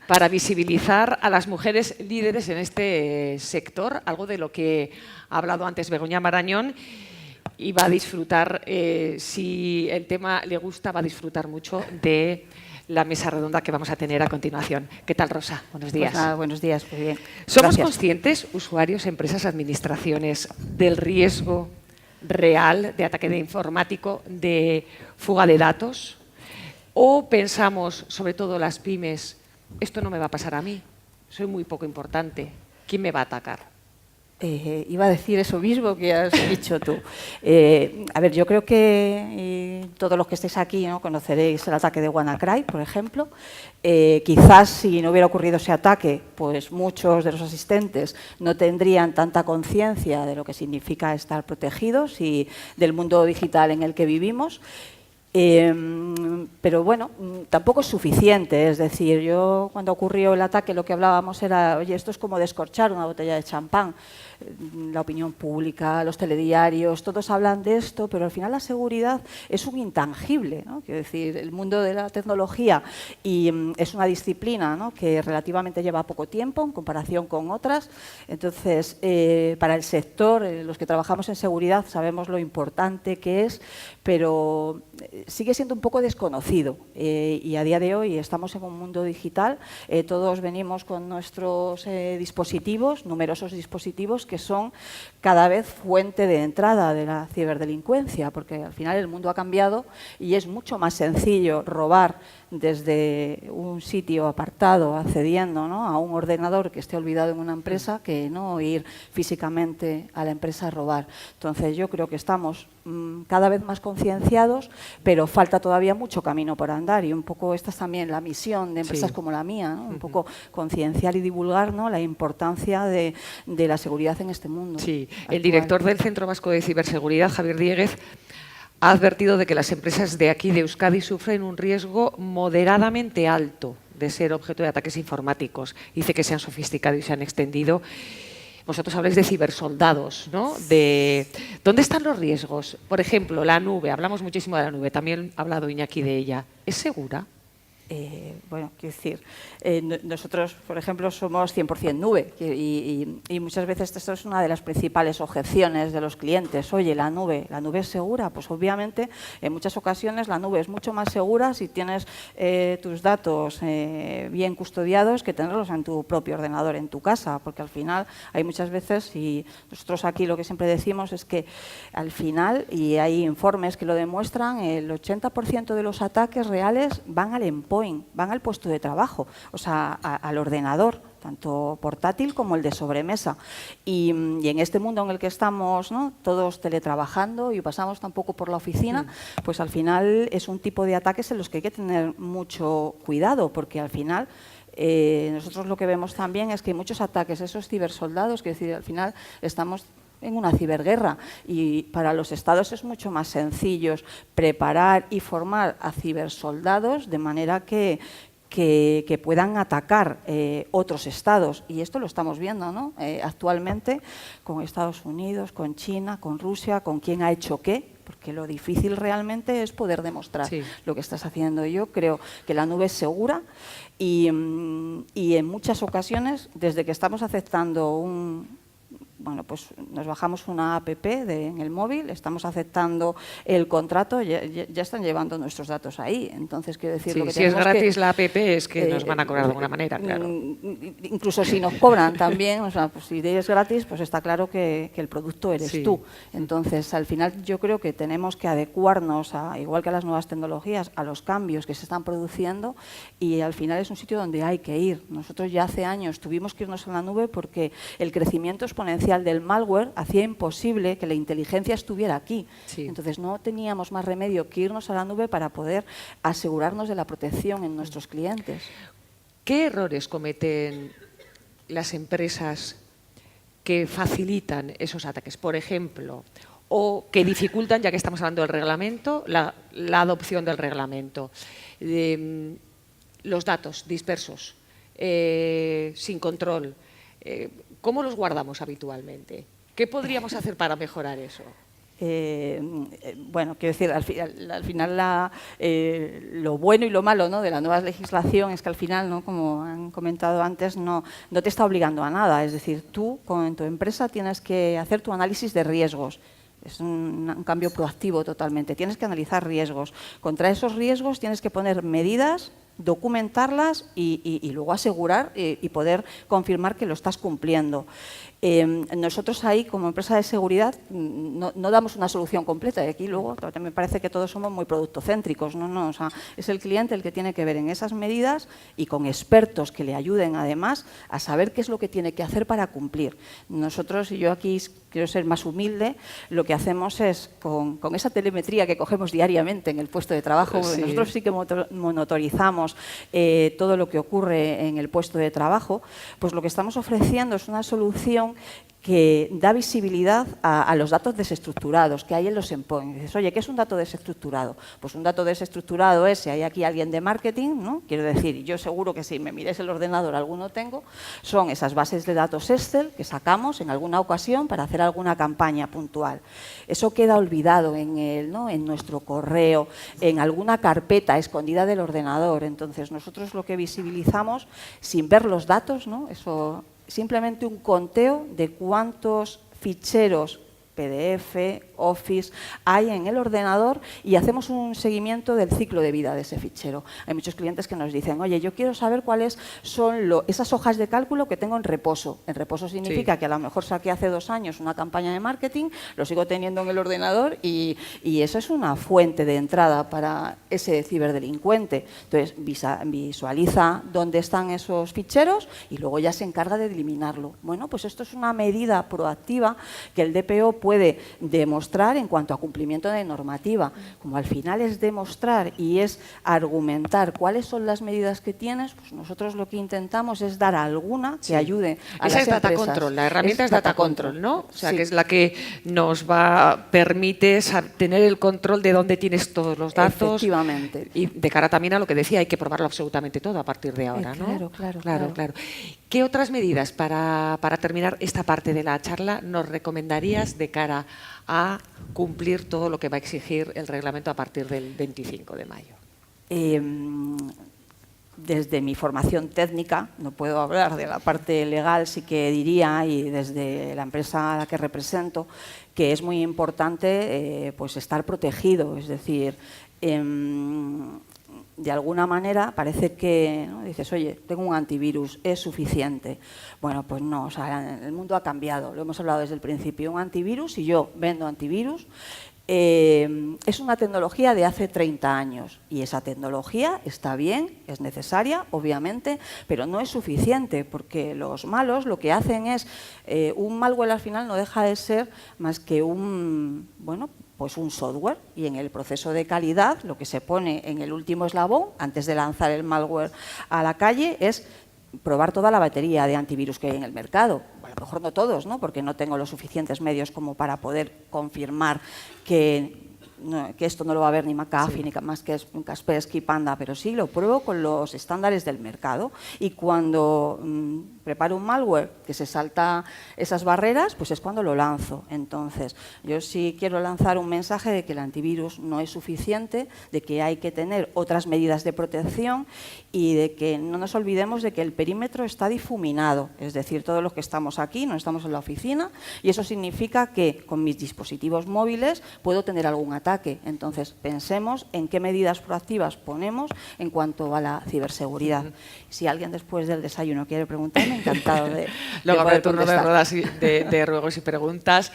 para visibilizar a las mujeres líderes en este sector, algo de lo que ha hablado antes Begoña Marañón, y va a disfrutar, si el tema le gusta, va a disfrutar mucho de la mesa redonda que vamos a tener a continuación. ¿Qué tal, Rosa? Buenos días. Pues nada, buenos días, pues bien. ¿Somos Gracias. conscientes, usuarios, empresas, administraciones, del riesgo real de ataque de informático, de fuga de datos? ¿O pensamos, sobre todo las pymes, esto no me va a pasar a mí, soy muy poco importante, ¿quién me va a atacar? Iba a decir eso mismo que has dicho tú. A ver, yo creo que todos los que estéis aquí, ¿no?, conoceréis el ataque de WannaCry, por ejemplo. Quizás si no hubiera ocurrido ese ataque, pues muchos de los asistentes no tendrían tanta conciencia de lo que significa estar protegidos y del mundo digital en el que vivimos. Pero bueno, tampoco es suficiente. Es decir, yo cuando ocurrió el ataque lo que hablábamos era, oye, esto es como descorchar una botella de champán. La opinión pública, los telediarios, todos hablan de esto, pero al final la seguridad es un intangible, ¿no? Quiero decir, el mundo de la tecnología y es una disciplina, ¿no?, que relativamente lleva poco tiempo en comparación con otras. Entonces, para el sector, los que trabajamos en seguridad sabemos lo importante que es, pero sigue siendo un poco desconocido y a día de hoy estamos en un mundo digital, todos venimos con nuestros dispositivos, numerosos dispositivos que son cada vez fuente de entrada de la ciberdelincuencia, porque al final el mundo ha cambiado y es mucho más sencillo robar desde un sitio apartado, accediendo, ¿no?, a un ordenador que esté olvidado en una empresa, que no ir físicamente a la empresa a robar. Entonces yo creo que estamos cada vez más concienciados, pero falta todavía mucho camino por andar y un poco esta es también la misión de empresas como la mía, ¿no?, un poco concienciar y divulgar, ¿no?, la importancia de la seguridad en este mundo. Sí, el director del Centro Vasco de Ciberseguridad, Javier Dieguez, ha advertido de que las empresas de aquí, de Euskadi, sufren un riesgo moderadamente alto de ser objeto de ataques informáticos. Dice que se han sofisticado y se han extendido. Vosotros habláis de cibersoldados, ¿no? ¿Dónde están los riesgos? Por ejemplo, la nube. Hablamos muchísimo de la nube. También ha hablado Iñaki de ella. ¿Es segura? Bueno, quiero decir, nosotros, por ejemplo, somos 100% nube y muchas veces esto es una de las principales objeciones de los clientes. Oye, ¿la nube es segura? Pues obviamente, en muchas ocasiones la nube es mucho más segura si tienes tus datos bien custodiados que tenerlos en tu propio ordenador, en tu casa, porque al final hay muchas veces, y nosotros aquí lo que siempre decimos es que al final, y hay informes que lo demuestran, el 80% de los ataques reales van al endpoint, van al puesto de trabajo, o sea, al ordenador, tanto portátil como el de sobremesa. Y en este mundo en el que estamos, ¿no?, todos teletrabajando y pasamos tampoco por la oficina, pues al final es un tipo de ataques en los que hay que tener mucho cuidado, porque al final nosotros lo que vemos también es que hay muchos ataques, esos cibersoldados, que decir, al final estamos en una ciberguerra y para los estados es mucho más sencillo preparar y formar a cibersoldados de manera que puedan atacar otros estados. Y esto lo estamos viendo, ¿no?, actualmente con Estados Unidos, con China, con Rusia, con quién ha hecho qué, porque lo difícil realmente es poder demostrar lo que estás haciendo. Yo creo que la nube es segura y en muchas ocasiones, desde que estamos aceptando bueno, pues nos bajamos una app en el móvil, estamos aceptando el contrato, ya están llevando nuestros datos ahí. Entonces, quiero decir, Sí, lo que si es gratis que, la app es que nos van a cobrar de alguna manera, claro. Incluso si nos cobran también, o sea, pues si es gratis, pues está claro que el producto eres tú. Entonces, al final yo creo que tenemos que adecuarnos, igual que a las nuevas tecnologías, a los cambios que se están produciendo, y al final es un sitio donde hay que ir. Nosotros ya hace años tuvimos que irnos a la nube porque el crecimiento exponencial del malware hacía imposible que la inteligencia estuviera aquí. Entonces no teníamos más remedio que irnos a la nube para poder asegurarnos de la protección en nuestros clientes. ¿Qué errores cometen las empresas que facilitan esos ataques, por ejemplo, o que dificultan, ya que estamos hablando del reglamento, la adopción del reglamento? Los datos dispersos, sin control, ¿cómo los guardamos habitualmente? ¿Qué podríamos hacer para mejorar eso? Bueno, quiero decir, al final lo bueno y lo malo, ¿no?, de la nueva legislación es que al final, ¿no?, como han comentado antes, no te está obligando a nada. Es decir, tú en tu empresa tienes que hacer tu análisis de riesgos. Es un cambio proactivo totalmente. Tienes que analizar riesgos. Contra esos riesgos tienes que poner medidas, documentarlas y luego asegurar y poder confirmar que lo estás cumpliendo. Nosotros ahí, como empresa de seguridad, no damos una solución completa, y aquí luego me parece que todos somos muy productocéntricos. No, o sea, es el cliente el que tiene que ver en esas medidas y con expertos que le ayuden además a saber qué es lo que tiene que hacer para cumplir. Nosotros, y yo aquí quiero ser más humilde, lo que hacemos es, con esa telemetría que cogemos diariamente en el puesto de trabajo, nosotros sí que monitorizamos todo lo que ocurre en el puesto de trabajo, pues lo que estamos ofreciendo es una solución que da visibilidad a los datos desestructurados que hay en los endpoints. Dices, oye, ¿qué es un dato desestructurado? Pues un dato desestructurado es, si hay aquí alguien de marketing, ¿no?, quiero decir, yo seguro que si me mires el ordenador alguno tengo, son esas bases de datos Excel que sacamos en alguna ocasión para hacer alguna campaña puntual. Eso queda olvidado en nuestro correo, en alguna carpeta escondida del ordenador. Entonces, nosotros lo que visibilizamos, sin ver los datos, ¿no?, eso, simplemente un conteo de cuántos ficheros PDF, Office, hay en el ordenador y hacemos un seguimiento del ciclo de vida de ese fichero. Hay muchos clientes que nos dicen, oye, yo quiero saber cuáles son esas hojas de cálculo que tengo en reposo. En reposo significa que a lo mejor saqué hace 2 años una campaña de marketing, lo sigo teniendo en el ordenador y eso es una fuente de entrada para ese ciberdelincuente. Entonces, visualiza dónde están esos ficheros y luego ya se encarga de eliminarlo. Bueno, pues esto es una medida proactiva que el DPO puede demostrar en cuanto a cumplimiento de normativa. Como al final es demostrar y es argumentar cuáles son las medidas que tienes, pues nosotros lo que intentamos es dar alguna que ayude a Esa las es Data empresas. Control, la herramienta es Data Control, ¿no? O sea, que es la que nos permite tener el control de dónde tienes todos los datos. Efectivamente. Y de cara también a lo que decía, hay que probarlo absolutamente todo a partir de ahora, ¿no? Claro. ¿Qué otras medidas, para terminar esta parte de la charla, nos recomendarías de cara a cumplir todo lo que va a exigir el reglamento a partir del 25 de mayo? desde mi formación técnica, no puedo hablar de la parte legal, sí que diría, y desde la empresa a la que represento, que es muy importante pues estar protegido, es decir, de alguna manera parece que, ¿no?, dices, oye, tengo un antivirus, ¿es suficiente? Bueno, pues no, o sea, el mundo ha cambiado, lo hemos hablado desde el principio. Un antivirus, y yo vendo antivirus, es una tecnología de hace 30 años y esa tecnología está bien, es necesaria, obviamente, pero no es suficiente porque los malos lo que hacen es, un malware al final no deja de ser más que un, bueno, pues un software, y en el proceso de calidad lo que se pone en el último eslabón antes de lanzar el malware a la calle es probar toda la batería de antivirus que hay en el mercado. A lo mejor no todos, ¿no?, porque no tengo los suficientes medios como para poder confirmar que esto no lo va a ver ni McAfee, ni más que Kaspersky, Panda, pero sí lo pruebo con los estándares del mercado, y cuando preparo un malware que se salta esas barreras, pues es cuando lo lanzo. Entonces, yo sí quiero lanzar un mensaje de que el antivirus no es suficiente, de que hay que tener otras medidas de protección y de que no nos olvidemos de que el perímetro está difuminado, es decir, todos los que estamos aquí no estamos en la oficina, y eso significa que con mis dispositivos móviles puedo tener algún ataque. Entonces, pensemos en qué medidas proactivas ponemos en cuanto a la ciberseguridad. Si alguien después del desayuno quiere preguntarme, encantado de Luego habrá poder turno de contestar. ruedas de ruegos y preguntas.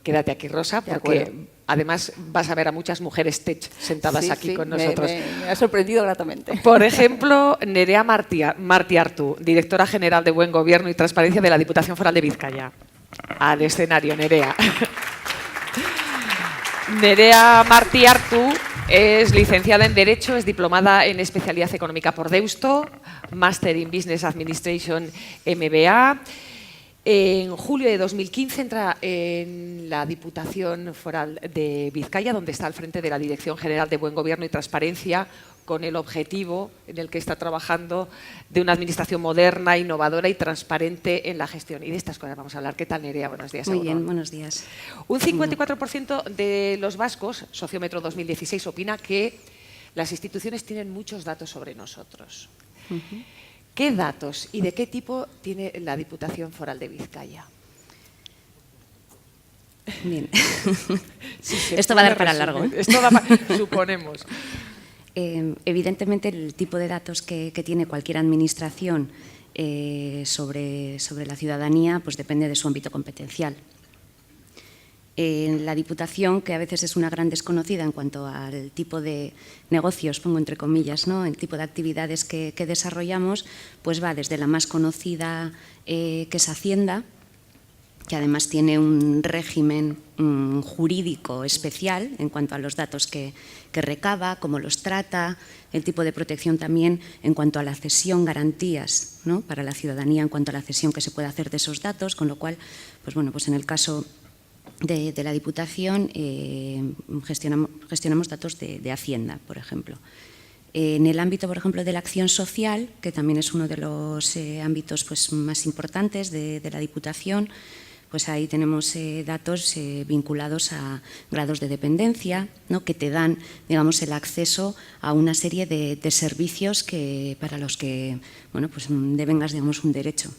Quédate aquí, Rosa, porque además vas a ver a muchas mujeres tech sentadas Sí, aquí sí, con nosotros. me ha sorprendido gratamente. Por ejemplo, Nerea Martiartu, directora general de Buen Gobierno y Transparencia de la Diputación Foral de Vizcaya. Al escenario, Nerea. Nerea Martiartu es licenciada en Derecho, es diplomada en especialidad económica por Deusto, máster in Business Administration MBA. En julio de 2015 entra en la Diputación Foral de Vizcaya, donde está al frente de la Dirección General de Buen Gobierno y Transparencia, con el objetivo en el que está trabajando de una administración moderna, innovadora y transparente en la gestión. Y de estas cosas vamos a hablar. ¿Qué tal, Nerea? Buenos días. Muy bien, buenos días. Un 54% de los vascos, Sociómetro 2016, opina que las instituciones tienen muchos datos sobre nosotros. ¿Qué datos y de qué tipo tiene la Diputación Foral de Vizcaya? Bien. Sí, Esto va a dar para largo. Esto da para, suponemos. Evidentemente, el tipo de datos que tiene cualquier administración sobre la ciudadanía pues depende de su ámbito competencial. La Diputación, que a veces es una gran desconocida en cuanto al tipo de negocios, pongo entre comillas, ¿no?, el tipo de actividades que desarrollamos, pues va desde la más conocida, que es Hacienda, que además tiene un régimen jurídico especial en cuanto a los datos que recaba, cómo los trata, el tipo de protección también en cuanto a la cesión, garantías, ¿no?, para la ciudadanía en cuanto a la cesión que se puede hacer de esos datos, con lo cual, pues bueno, pues en el caso de la Diputación gestionamos datos de Hacienda, por ejemplo. En el ámbito, por ejemplo, de la acción social, que también es uno de los ámbitos pues, más importantes de la Diputación, pues ahí tenemos datos vinculados a grados de dependencia, ¿no?, que te dan, digamos, el acceso a una serie de servicios para los que, bueno, pues devengas, digamos, un derecho.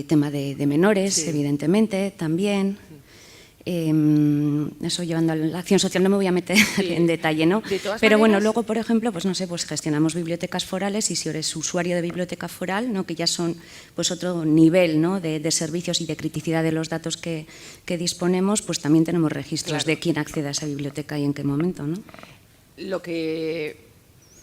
Tema de menores, sí, evidentemente, también. Eso llevando a la acción social no me voy a meter en detalle, ¿no? Pero bueno, luego, por ejemplo, pues no sé, pues gestionamos bibliotecas forales, y si eres usuario de biblioteca foral, ¿no?, que ya son pues otro nivel, ¿no?, de servicios y de criticidad de los datos que disponemos, pues también tenemos registros de quién accede a esa biblioteca y en qué momento, ¿no? Lo que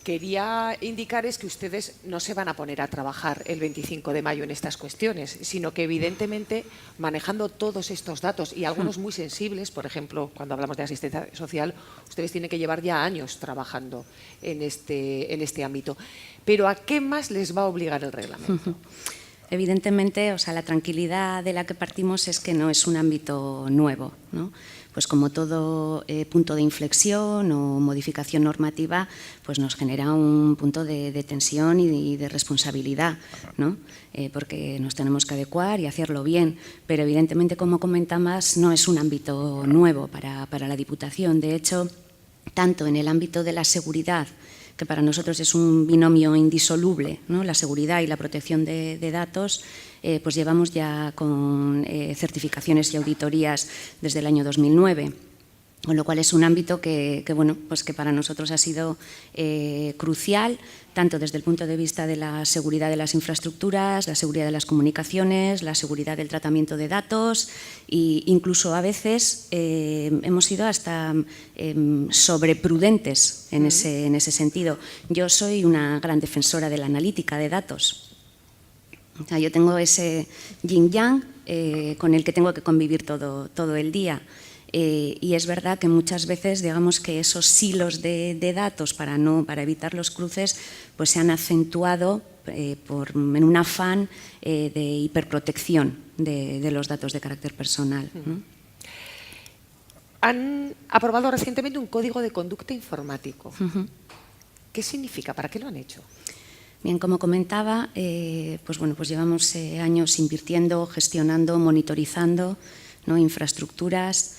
quería indicar es que ustedes no se van a poner a trabajar el 25 de mayo en estas cuestiones, sino que evidentemente manejando todos estos datos y algunos muy sensibles, por ejemplo, cuando hablamos de asistencia social, ustedes tienen que llevar ya años trabajando en este ámbito. Pero ¿a qué más les va a obligar el reglamento? Evidentemente, o sea, la tranquilidad de la que partimos es que no es un ámbito nuevo, ¿no? Pues como todo punto de inflexión o modificación normativa, pues nos genera un punto de tensión y de responsabilidad, ¿no? Porque nos tenemos que adecuar y hacerlo bien, pero evidentemente, como comentabas, no es un ámbito nuevo para la Diputación. De hecho, tanto en el ámbito de la seguridad que para nosotros es un binomio indisoluble, ¿no? La seguridad y la protección de datos, pues llevamos ya con certificaciones y auditorías desde el año 2009. Con lo cual es un ámbito que para nosotros ha sido crucial, tanto desde el punto de vista de la seguridad de las infraestructuras, la seguridad de las comunicaciones, la seguridad del tratamiento de datos e incluso a veces hemos sido hasta sobreprudentes en ese sentido. Yo soy una gran defensora de la analítica de datos. O sea, yo tengo ese yin-yang con el que tengo que convivir todo el día. Y es verdad que muchas veces, digamos que esos silos de datos para evitar los cruces, pues se han acentuado en un afán de hiperprotección de los datos de carácter personal, ¿no? Han aprobado recientemente un código de conducta informático. ¿Qué significa? ¿Para qué lo han hecho? Bien, como comentaba, pues llevamos años invirtiendo, gestionando, monitorizando, ¿no? Infraestructuras,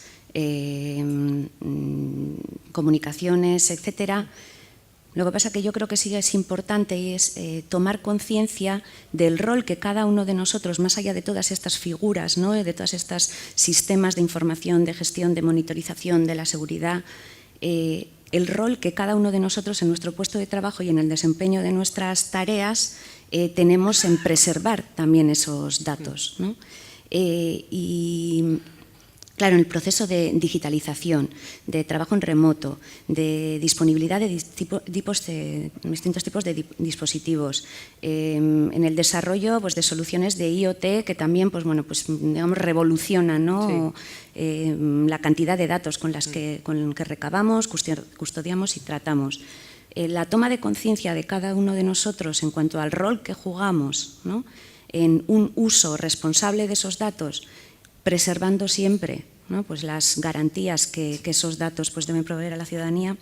comunicaciones, etcétera. Lo que pasa es que yo creo que sí es importante y es tomar conciencia del rol que cada uno de nosotros, más allá de todas estas figuras, ¿no? De todos estos sistemas de información, de gestión, de monitorización, de la seguridad, el rol que cada uno de nosotros en nuestro puesto de trabajo y en el desempeño de nuestras tareas tenemos en preservar también esos datos, ¿no? Claro, en el proceso de digitalización, de trabajo en remoto, de disponibilidad de distintos tipos de dispositivos, en el desarrollo pues, de soluciones de IoT que también digamos, revolucionan, ¿no? Sí. La cantidad de datos con que recabamos, custodiamos y tratamos. La toma de conciencia de cada uno de nosotros en cuanto al rol que jugamos, ¿no? En un uso responsable de esos datos, preservando siempre, ¿no? Pues las garantías que esos datos pues, deben proveer a la ciudadanía,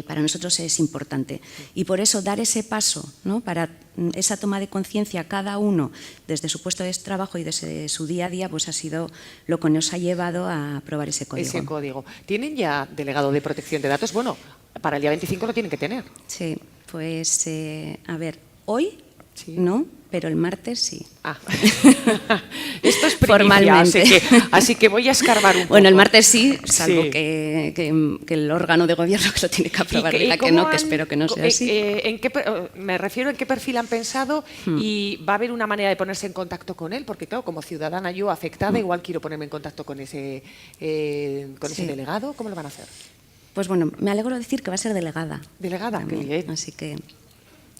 para nosotros es importante. Y por eso dar ese paso, ¿no? Para esa toma de conciencia cada uno desde su puesto de trabajo y desde su día a día, pues ha sido lo que nos ha llevado a aprobar ese código. Ese código. ¿Tienen ya delegado de protección de datos? Bueno, para el día 25 lo tienen que tener. Sí, pues a ver, hoy sí. No, pero el martes sí. Esto es primicia, así que voy a escarbar un poco. Bueno, el martes sí, salvo sí. Que el órgano de gobierno que lo tiene que aprobar diga que no, que espero que no sea así. Me refiero en qué perfil han pensado y va a haber una manera de ponerse en contacto con él, porque claro, como ciudadana yo afectada igual quiero ponerme en contacto con ese delegado. ¿Cómo lo van a hacer? Pues bueno, me alegro de decir que va a ser delegada. Delegada, qué bien. Así que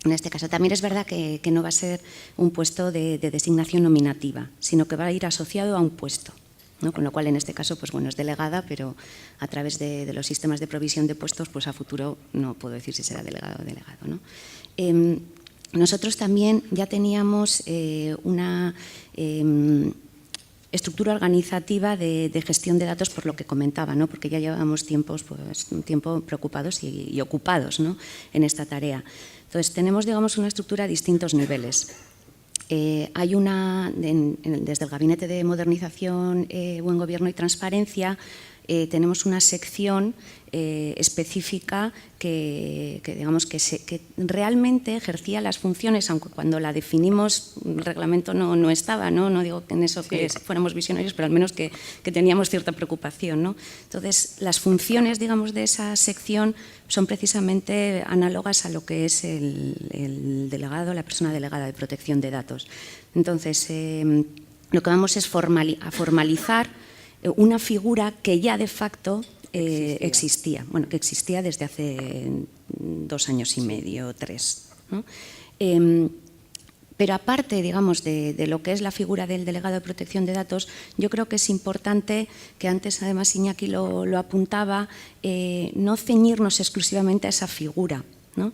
en este caso también es verdad que no va a ser un puesto de designación nominativa, sino que va a ir asociado a un puesto, ¿no? Con lo cual en este caso pues bueno, es delegada, pero a través de los sistemas de provisión de puestos pues a futuro no puedo decir si será delegado o delegado, ¿no? Nosotros también ya teníamos una estructura organizativa de gestión de datos, por lo que comentaba, ¿no? Porque ya llevamos un tiempo preocupados y ocupados, ¿no? En esta tarea. Entonces, tenemos, digamos, una estructura a distintos niveles. Hay desde el Gabinete de Modernización, Buen Gobierno y Transparencia, tenemos una sección específica que realmente ejercía las funciones, aunque cuando la definimos el reglamento no estaba, no digo que en eso sí. Que fuéramos visionarios, pero al menos que teníamos cierta preocupación, ¿no? Entonces, las funciones, digamos, de esa sección son precisamente análogas a lo que es el delegado, la persona delegada de protección de datos. Entonces, lo que vamos es a formalizar una figura que ya de facto existía. Bueno, que existía desde hace 2 años y medio, 3, ¿no? Pero aparte, digamos, de lo que es la figura del delegado de protección de datos, yo creo que es importante, que antes además Iñaki lo apuntaba, no ceñirnos exclusivamente a esa figura, ¿no?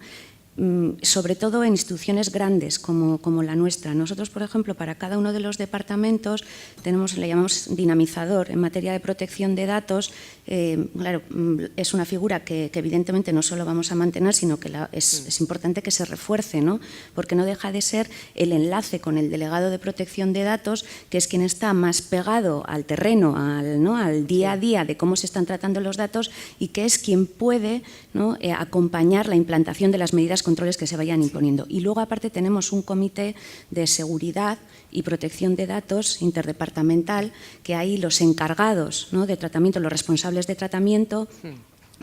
sobre todo en instituciones grandes como la nuestra. Nosotros, por ejemplo, para cada uno de los departamentos le llamamos dinamizador en materia de protección de datos. Claro, es una figura que evidentemente no solo vamos a mantener, sino que es importante que se refuerce, ¿no? Porque no deja de ser el enlace con el delegado de protección de datos, que es quien está más pegado al terreno, al día a día de cómo se están tratando los datos, y que es quien puede, ¿no?, acompañar la implantación de las medidas controles que se vayan imponiendo. Y luego, aparte, tenemos un comité de seguridad y protección de datos interdepartamental, que ahí los encargados, ¿no?, de tratamiento, los responsables de tratamiento,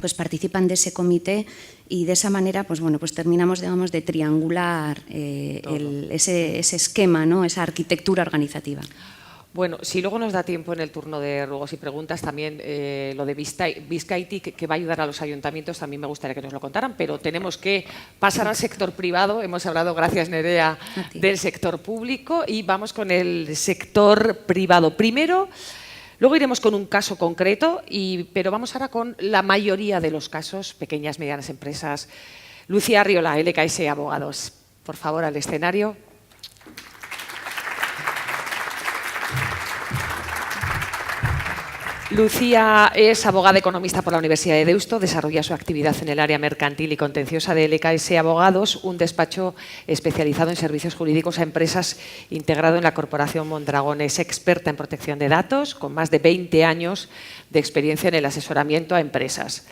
pues participan de ese comité, y de esa manera pues bueno, pues terminamos, digamos, de triangular ese esquema, ¿no?, esa arquitectura organizativa. Bueno, si luego nos da tiempo en el turno de ruegos y preguntas, también lo de Bizkaiti, que va a ayudar a los ayuntamientos, también me gustaría que nos lo contaran, pero tenemos que pasar al sector privado. Hemos hablado, gracias Nerea, del sector público, y vamos con el sector privado. Primero, luego iremos con un caso concreto, pero vamos ahora con la mayoría de los casos, pequeñas, medianas empresas. Lucía Arriola, LKS Abogados, por favor, al escenario. Lucía es abogada economista por la Universidad de Deusto, desarrolla su actividad en el área mercantil y contenciosa de LKS Abogados, un despacho especializado en servicios jurídicos a empresas integrado en la Corporación Mondragón. Es experta en protección de datos, con más de 20 años de experiencia en el asesoramiento a empresas.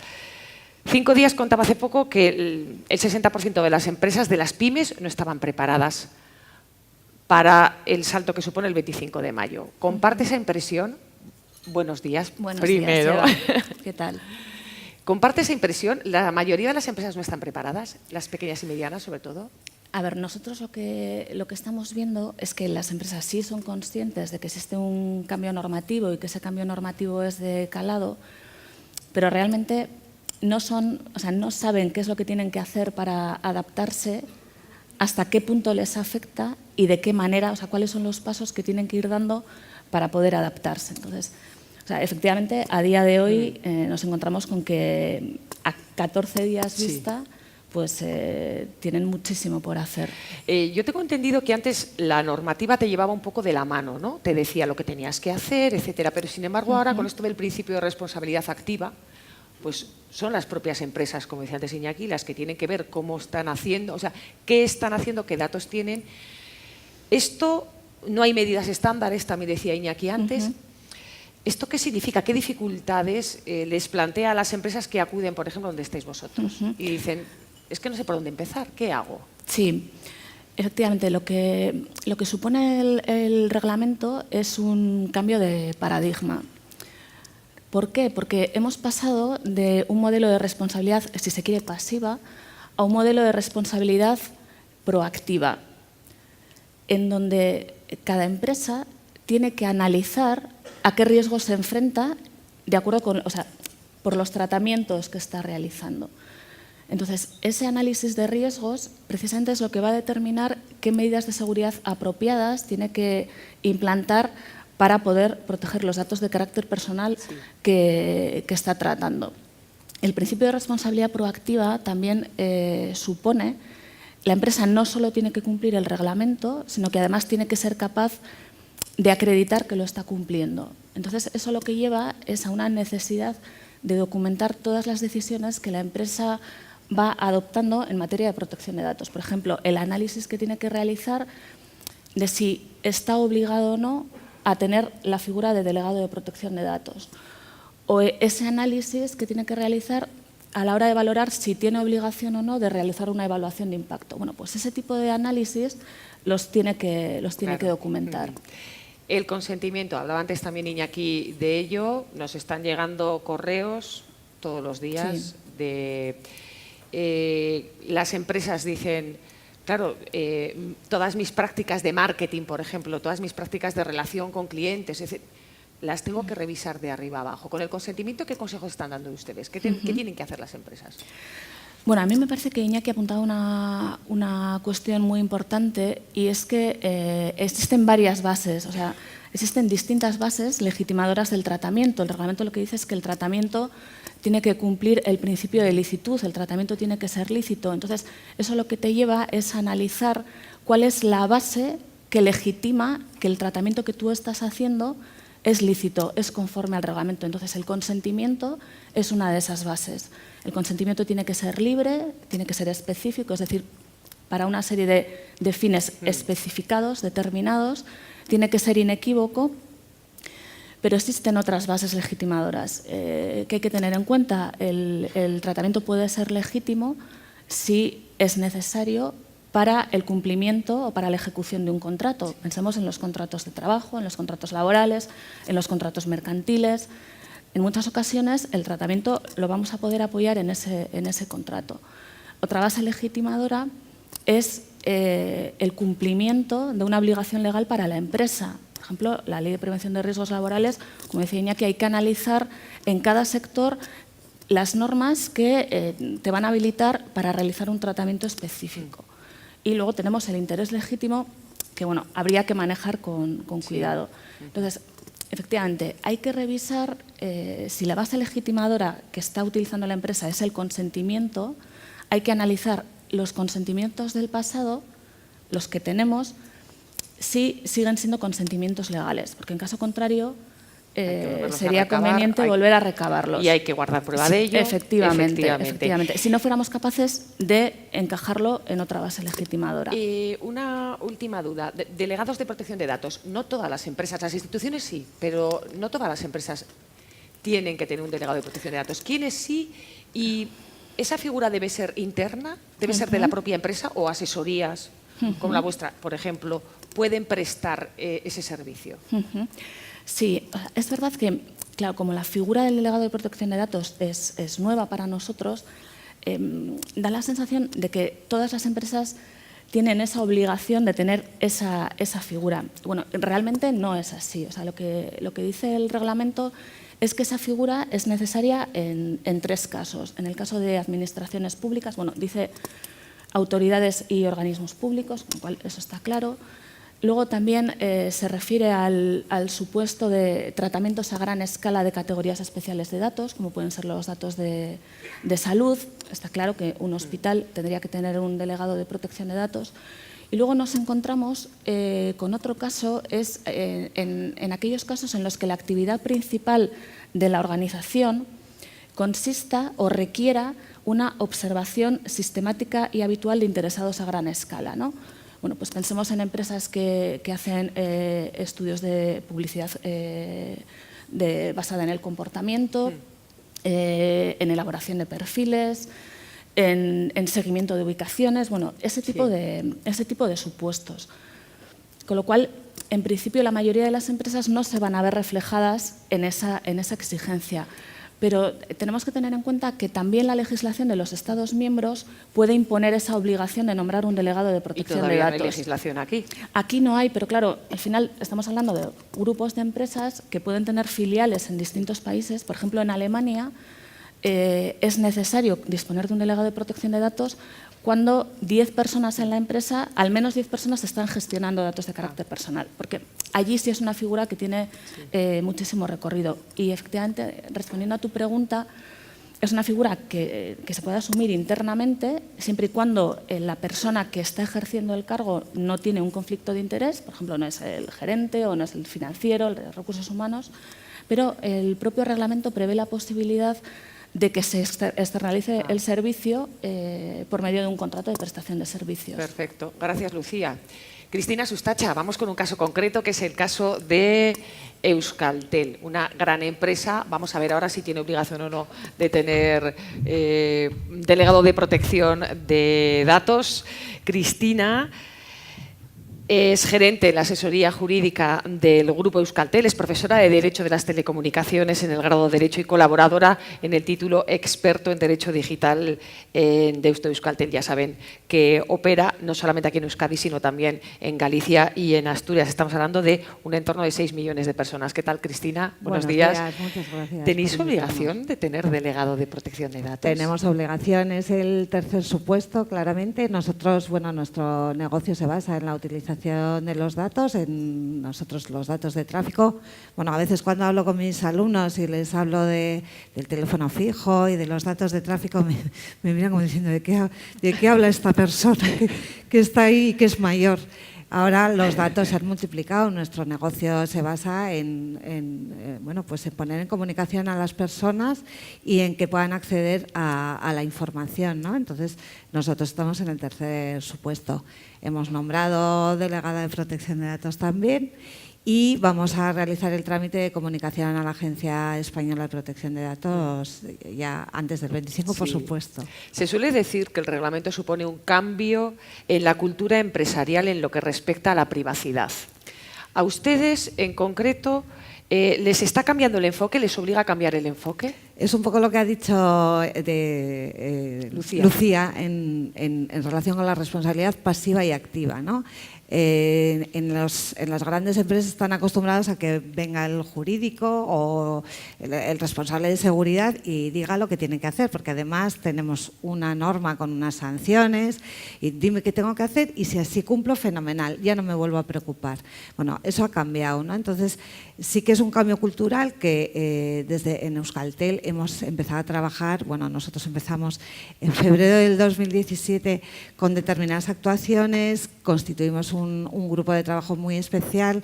5 días contaba hace poco que el 60% de las empresas, de las pymes, no estaban preparadas para el salto que supone el 25 de mayo. ¿Comparte esa impresión? Buenos días. Buenos Primero. días, Eva. ¿Qué tal? ¿Comparte esa impresión? ¿La mayoría de las empresas no están preparadas? ¿Las pequeñas y medianas, sobre todo? A ver, nosotros lo que estamos viendo es que las empresas sí son conscientes de que existe un cambio normativo y que ese cambio normativo es de calado, pero realmente no saben qué es lo que tienen que hacer para adaptarse, hasta qué punto les afecta y de qué manera, cuáles son los pasos que tienen que ir dando para poder adaptarse. Entonces, efectivamente, a día de hoy nos encontramos con que a 14 días vista, pues tienen muchísimo por hacer. Yo tengo entendido que antes la normativa te llevaba un poco de la mano, ¿no? Te decía lo que tenías que hacer, etcétera. Pero sin embargo, ahora con esto del principio de responsabilidad activa, pues son las propias empresas, como decía antes Iñaki, las que tienen que ver cómo están haciendo, qué están haciendo, qué datos tienen. Esto, no hay medidas estándares, también decía Iñaki antes. ¿Esto qué significa? ¿Qué dificultades les plantea a las empresas que acuden, por ejemplo, donde estáis vosotros? Y dicen, es que no sé por dónde empezar, ¿qué hago? Sí, efectivamente, lo que supone el reglamento es un cambio de paradigma. ¿Por qué? Porque hemos pasado de un modelo de responsabilidad, si se quiere, pasiva, a un modelo de responsabilidad proactiva, en donde cada empresa tiene que analizar a qué riesgos se enfrenta de acuerdo con, por los tratamientos que está realizando. Entonces, ese análisis de riesgos precisamente es lo que va a determinar qué medidas de seguridad apropiadas tiene que implantar para poder proteger los datos de carácter personal que está tratando. El principio de responsabilidad proactiva también supone la empresa no solo tiene que cumplir el reglamento, sino que además tiene que ser capaz de acreditar que lo está cumpliendo. Entonces, eso lo que lleva es a una necesidad de documentar todas las decisiones que la empresa va adoptando en materia de protección de datos. Por ejemplo, el análisis que tiene que realizar de si está obligado o no a tener la figura de delegado de protección de datos. O ese análisis que tiene que realizar a la hora de valorar si tiene obligación o no de realizar una evaluación de impacto. Bueno, pues ese tipo de análisis los tiene que documentar. El consentimiento, hablaba antes también Iñaki de ello, nos están llegando correos todos los días de las empresas dicen, claro, todas mis prácticas de marketing, por ejemplo, todas mis prácticas de relación con clientes, las tengo que revisar de arriba abajo. Con el consentimiento, ¿qué consejos están dando ustedes? ¿Qué tienen que hacer las empresas? Bueno, a mí me parece que Iñaki ha apuntado una cuestión muy importante, y es que existen varias bases, existen distintas bases legitimadoras del tratamiento. El reglamento lo que dice es que el tratamiento tiene que cumplir el principio de licitud, el tratamiento tiene que ser lícito. Entonces, eso lo que te lleva es analizar cuál es la base que legitima que el tratamiento que tú estás haciendo es lícito, es conforme al reglamento. Entonces, el consentimiento es una de esas bases. El consentimiento tiene que ser libre, tiene que ser específico, es decir, para una serie de fines especificados, determinados, tiene que ser inequívoco, pero existen otras bases legitimadoras que hay que tener en cuenta. El tratamiento puede ser legítimo si es necesario para el cumplimiento o para la ejecución de un contrato. Pensemos en los contratos de trabajo, en los contratos laborales, en los contratos mercantiles. En muchas ocasiones el tratamiento lo vamos a poder apoyar en ese contrato. Otra base legitimadora es el cumplimiento de una obligación legal para la empresa. Por ejemplo, la Ley de Prevención de Riesgos Laborales, como decía Iñaki, hay que analizar en cada sector las normas que te van a habilitar para realizar un tratamiento específico. Y luego tenemos el interés legítimo que bueno, habría que manejar con cuidado. Entonces, efectivamente, hay que revisar si la base legitimadora que está utilizando la empresa es el consentimiento, hay que analizar los consentimientos del pasado, los que tenemos, si siguen siendo consentimientos legales, porque en caso contrario sería conveniente volver a recabarlos. Y hay que guardar prueba de ello. Efectivamente. Si no fuéramos capaces de encajarlo en otra base legitimadora. Una última duda. Delegados de protección de datos. No todas las empresas, las instituciones sí, pero no todas las empresas tienen que tener un delegado de protección de datos. ¿Quiénes sí? Y ¿esa figura debe ser interna? ¿Debe ser de la propia empresa o asesorías, como la vuestra, por ejemplo, pueden prestar ese servicio? Sí, es verdad que, claro, como la figura del delegado de protección de datos es nueva para nosotros, da la sensación de que todas las empresas tienen esa obligación de tener esa figura. Bueno, realmente no es así. O sea, lo que dice el reglamento es que esa figura es necesaria en 3 casos. En el caso de administraciones públicas, bueno, dice autoridades y organismos públicos, con lo cual eso está claro. Luego también se refiere al supuesto de tratamientos a gran escala de categorías especiales de datos, como pueden ser los datos de salud. Está claro que un hospital tendría que tener un delegado de protección de datos. Y luego nos encontramos con otro caso, es en aquellos casos en los que la actividad principal de la organización consista o requiera una observación sistemática y habitual de interesados a gran escala, ¿no? Bueno, pues pensemos en empresas que hacen estudios de publicidad basada en el comportamiento, en elaboración de perfiles, en seguimiento de ubicaciones, bueno, ese tipo de supuestos. Con lo cual, en principio, la mayoría de las empresas no se van a ver reflejadas en esa exigencia. Pero tenemos que tener en cuenta que también la legislación de los Estados miembros puede imponer esa obligación de nombrar un delegado de protección de datos. ¿Y todavía no hay legislación aquí? Aquí no hay, pero claro, al final estamos hablando de grupos de empresas que pueden tener filiales en distintos países. Por ejemplo, en Alemania es necesario disponer de un delegado de protección de datos cuando 10 personas en la empresa, al menos 10 personas están gestionando datos de carácter personal, porque allí sí es una figura que tiene muchísimo recorrido. Y efectivamente, respondiendo a tu pregunta, es una figura que se puede asumir internamente siempre y cuando la persona que está ejerciendo el cargo no tiene un conflicto de interés, por ejemplo, no es el gerente o no es el financiero, el de recursos humanos, pero el propio reglamento prevé la posibilidad de que se externalice el servicio por medio de un contrato de prestación de servicios. Perfecto. Gracias, Lucía. Cristina Sustacha, vamos con un caso concreto que es el caso de Euskaltel, una gran empresa. Vamos a ver ahora si tiene obligación o no de tener delegado de protección de datos. Cristina es gerente de la asesoría jurídica del Grupo Euskaltel, es profesora de Derecho de las Telecomunicaciones en el grado de Derecho y colaboradora en el título Experto en Derecho Digital en Deusto Euskaltel. Ya saben que opera no solamente aquí en Euskadi, sino también en Galicia y en Asturias. Estamos hablando de un entorno de 6 millones de personas. ¿Qué tal, Cristina? Buenos días. Muchas gracias. ¿Tenéis obligación de tener delegado de protección de datos? Tenemos obligación, es el tercer supuesto, claramente. Nosotros, bueno, nuestro negocio se basa en la utilización protección de los datos. Nosotros los datos de tráfico, bueno, a veces cuando hablo con mis alumnos y les hablo del teléfono fijo y de los datos de tráfico, me miran como diciendo, ¿de qué habla esta persona que está ahí y que es mayor? Ahora los datos se han multiplicado, nuestro negocio se basa bueno, pues en poner en comunicación a las personas y en que puedan acceder a la información, ¿no? Entonces, nosotros estamos en el tercer supuesto. Hemos nombrado delegada de protección de datos también y vamos a realizar el trámite de comunicación a la Agencia Española de Protección de Datos ya antes del 25, por supuesto. Se suele decir que el reglamento supone un cambio en la cultura empresarial en lo que respecta a la privacidad. ¿A ustedes, en concreto, les está cambiando el enfoque? ¿Les obliga a cambiar el enfoque? Es un poco lo que ha dicho Lucía en relación con la responsabilidad pasiva y activa, ¿no? En las grandes empresas están acostumbrados a que venga el jurídico o el responsable de seguridad y diga lo que tiene que hacer, porque además tenemos una norma con unas sanciones y dime qué tengo que hacer y si así cumplo, fenomenal, ya no me vuelvo a preocupar. Bueno, eso ha cambiado, ¿no? Entonces, sí que es un cambio cultural que en Euskaltel hemos empezado a trabajar. Bueno, nosotros empezamos en febrero del 2017 con determinadas actuaciones, constituimos un grupo de trabajo muy especial,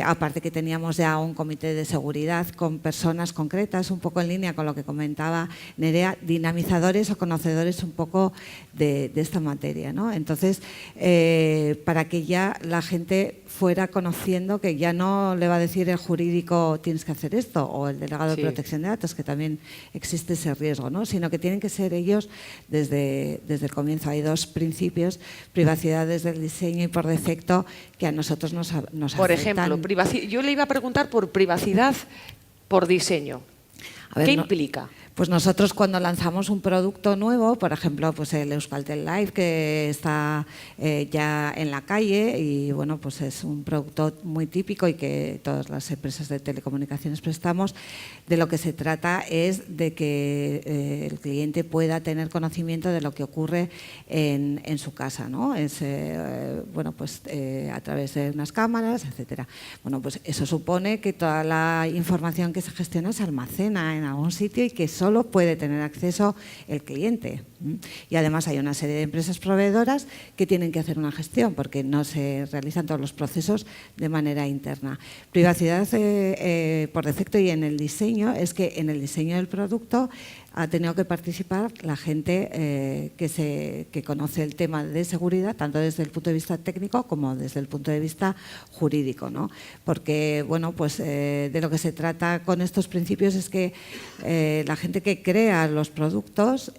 aparte que teníamos ya un comité de seguridad con personas concretas, un poco en línea con lo que comentaba Nerea, dinamizadores o conocedores un poco de esta materia, ¿no? Entonces, para que ya la gente fuera conociendo que ya no le va a decir el jurídico tienes que hacer esto o el delegado de protección de datos, que también existe ese riesgo, ¿no? Sino que tienen que ser ellos desde el comienzo. Hay dos principios, privacidad desde el diseño y por defecto, que a nosotros nos Por afectan. ejemplo, yo le iba a preguntar por privacidad por diseño. ¿Qué implica? Pues nosotros cuando lanzamos un producto nuevo, por ejemplo, pues el Euskaltel Live, que está ya en la calle y bueno, pues es un producto muy típico y que todas las empresas de telecomunicaciones prestamos, de lo que se trata es de que el cliente pueda tener conocimiento de lo que ocurre en su casa, ¿no? Es, bueno, pues a través de unas cámaras, etcétera. Bueno, pues eso supone que toda la información que se gestiona se almacena en algún sitio y que solo puede tener acceso el cliente. Y además hay una serie de empresas proveedoras que tienen que hacer una gestión porque no se realizan todos los procesos de manera interna. Privacidad por defecto y en el diseño es que en el diseño del producto ha tenido que participar la gente que conoce el tema de seguridad, tanto desde el punto de vista técnico como desde el punto de vista jurídico, ¿no? Porque, bueno, pues de lo que se trata con estos principios es que la gente que crea los productos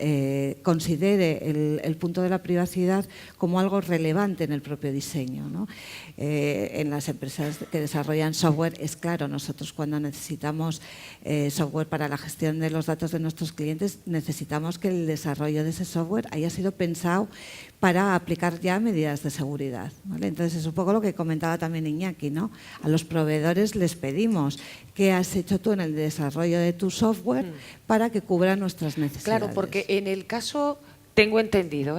considere el punto de la privacidad como algo relevante en el propio diseño, ¿no? En las empresas que desarrollan software es claro, nosotros cuando necesitamos software para la gestión de los datos de nuestros clientes necesitamos que el desarrollo de ese software haya sido pensado para aplicar ya medidas de seguridad, ¿vale? Entonces es un poco lo que comentaba también Iñaki, ¿no? A los proveedores les pedimos qué has hecho tú en el desarrollo de tu software para que cubra nuestras necesidades. Claro, porque en el caso, tengo entendido,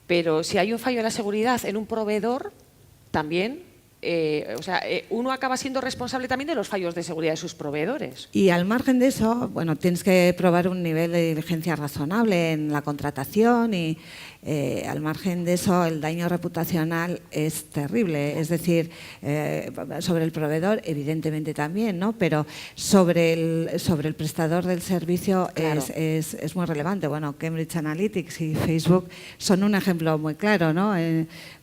pero si hay un fallo en la seguridad en un proveedor, también, uno acaba siendo responsable también de los fallos de seguridad de sus proveedores. Y al margen de eso, bueno, tienes que probar un nivel de diligencia razonable en la contratación y al margen de eso el daño reputacional es terrible, es decir, sobre el proveedor evidentemente también, ¿no? Pero sobre el prestador del servicio claro. es muy relevante. Bueno, Cambridge Analytics y Facebook son un ejemplo muy claro, ¿no?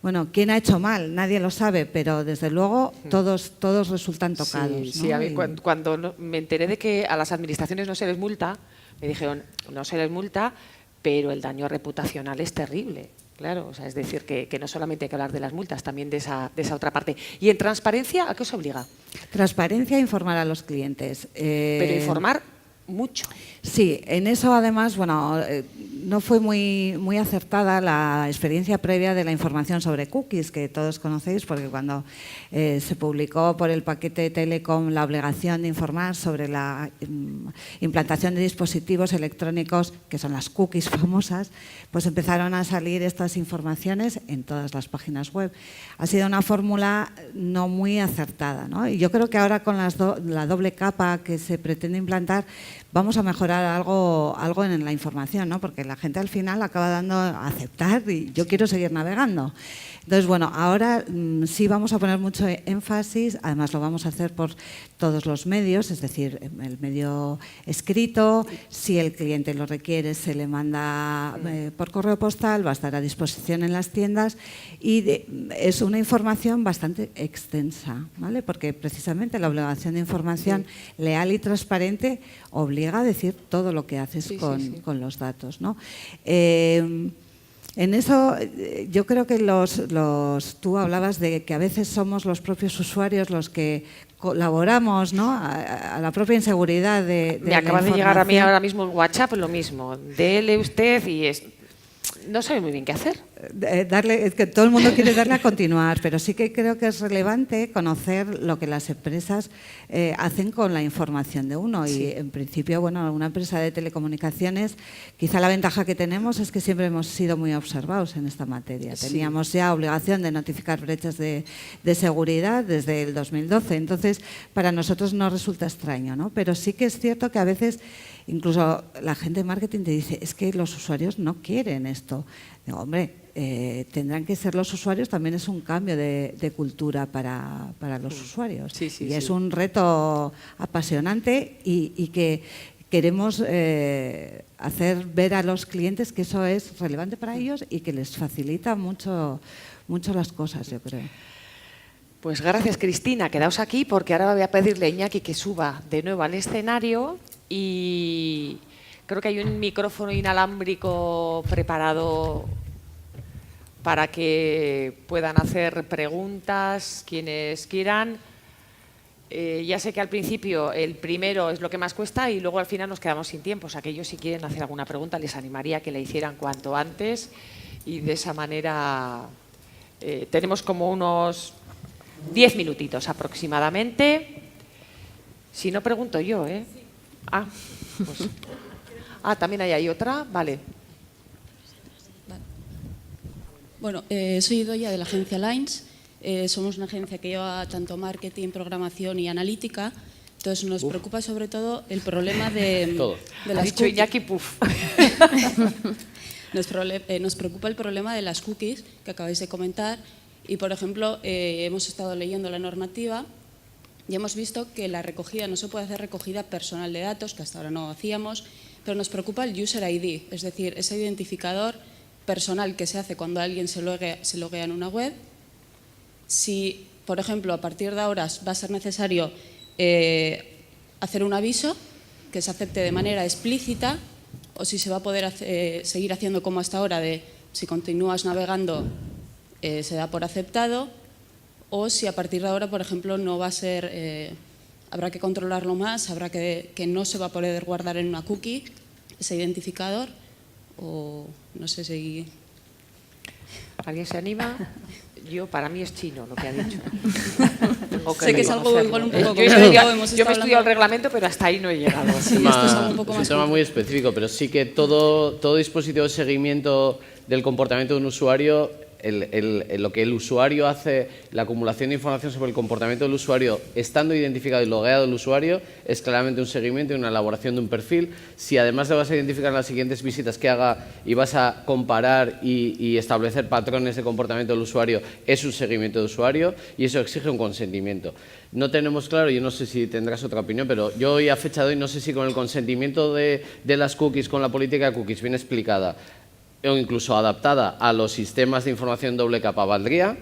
Bueno, ¿quién ha hecho mal? Nadie lo sabe, pero desde luego todos resultan tocados. Sí, ¿no? Sí, a mí, cuando me enteré de que a las administraciones no se les multa, me dijeron, no se les multa, pero el daño reputacional es terrible. Claro, o sea, es decir, que no solamente hay que hablar de las multas, también de esa otra parte. ¿Y en transparencia a qué os obliga? Transparencia, informar a los clientes. Pero informar mucho. Sí, en eso además, bueno, no fue muy acertada la experiencia previa de la información sobre cookies, que todos conocéis, porque cuando se publicó por el paquete Telecom la obligación de informar sobre la implantación de dispositivos electrónicos, que son las cookies famosas, pues empezaron a salir estas informaciones en todas las páginas web. Ha sido una fórmula no muy acertada, ¿no? Y yo creo que ahora con la doble capa que se pretende implantar vamos a mejorar algo en la información, ¿no? Porque la gente al final acaba dando a aceptar y yo quiero seguir navegando. Entonces, bueno, ahora sí vamos a poner mucho énfasis, además lo vamos a hacer por todos los medios, es decir, el medio escrito, si el cliente lo requiere se le manda por correo postal, va a estar a disposición en las tiendas y es una información bastante extensa, ¿vale? Porque precisamente la obligación de información leal y transparente obliga a decir todo lo que haces con los datos, ¿no? En eso yo creo que tú hablabas de que a veces somos los propios usuarios los que colaboramos, ¿no? a la propia inseguridad de Me acaba de llegar a mí ahora mismo en WhatsApp lo mismo. Dele usted y no sabe muy bien qué hacer. Es que todo el mundo quiere darle a continuar, pero sí que creo que es relevante conocer lo que las empresas hacen con la información de uno. Y en principio, bueno, una empresa de telecomunicaciones, quizá la ventaja que tenemos es que siempre hemos sido muy observados en esta materia. Teníamos ya obligación de notificar brechas de seguridad desde el 2012, entonces para nosotros no resulta extraño, ¿no? Pero sí que es cierto que a veces incluso la gente de marketing te dice, es que los usuarios no quieren esto. Digo, hombre, tendrán que ser los usuarios, también es un cambio de cultura para los usuarios. Y es un reto apasionante y que queremos hacer ver a los clientes que eso es relevante para ellos y que les facilita mucho las cosas, yo creo. Pues gracias, Cristina. Quedaos aquí porque ahora voy a pedirle a Iñaki que suba de nuevo al escenario y creo que hay un micrófono inalámbrico preparado para que puedan hacer preguntas quienes quieran. Ya sé que al principio el primero es lo que más cuesta y luego al final nos quedamos sin tiempo. O sea que ellos si quieren hacer alguna pregunta les animaría a que la hicieran cuanto antes y de esa manera tenemos como unos 10 minutitos aproximadamente. Si no, pregunto yo, ¿eh? También hay otra, vale. Bueno, soy Idoia de la agencia Lines. Somos una agencia que lleva tanto marketing, programación y analítica. Entonces nos preocupa sobre todo el problema de las ha dicho Iñaki, puf. Nos preocupa el problema de las cookies que acabáis de comentar. Y, por ejemplo, hemos estado leyendo la normativa y hemos visto que la recogida no se puede hacer recogida personal de datos, que hasta ahora no hacíamos, pero nos preocupa el user ID, es decir, ese identificador personal que se hace cuando alguien se loguea en una web. Si, por ejemplo, a partir de ahora va a ser necesario hacer un aviso que se acepte de manera explícita o si se va a poder seguir haciendo como hasta ahora de si continúas navegando se da por aceptado, o si a partir de ahora, por ejemplo, no va a ser, habrá que controlarlo más, habrá que no se va a poder guardar en una cookie ese identificador, o no sé si... ¿Alguien se anima? Para mí es chino lo que ha dicho. Sé que es algo igual un poco yo me he estudiado el reglamento, pero hasta ahí no he llegado. Sí, esto es algo un poco más es un tema muy específico, pero sí que todo dispositivo de seguimiento del comportamiento de un usuario, lo que el usuario hace, la acumulación de información sobre el comportamiento del usuario, estando identificado y logueado el usuario, es claramente un seguimiento y una elaboración de un perfil. Si además le vas a identificar en las siguientes visitas que haga y vas a comparar y establecer patrones de comportamiento del usuario, es un seguimiento de usuario y eso exige un consentimiento. No tenemos claro, yo no sé si tendrás otra opinión, pero yo hoy a fecha de hoy no sé si con el consentimiento de las cookies, con la política de cookies bien explicada, o incluso adaptada a los sistemas de información doble capa valdría,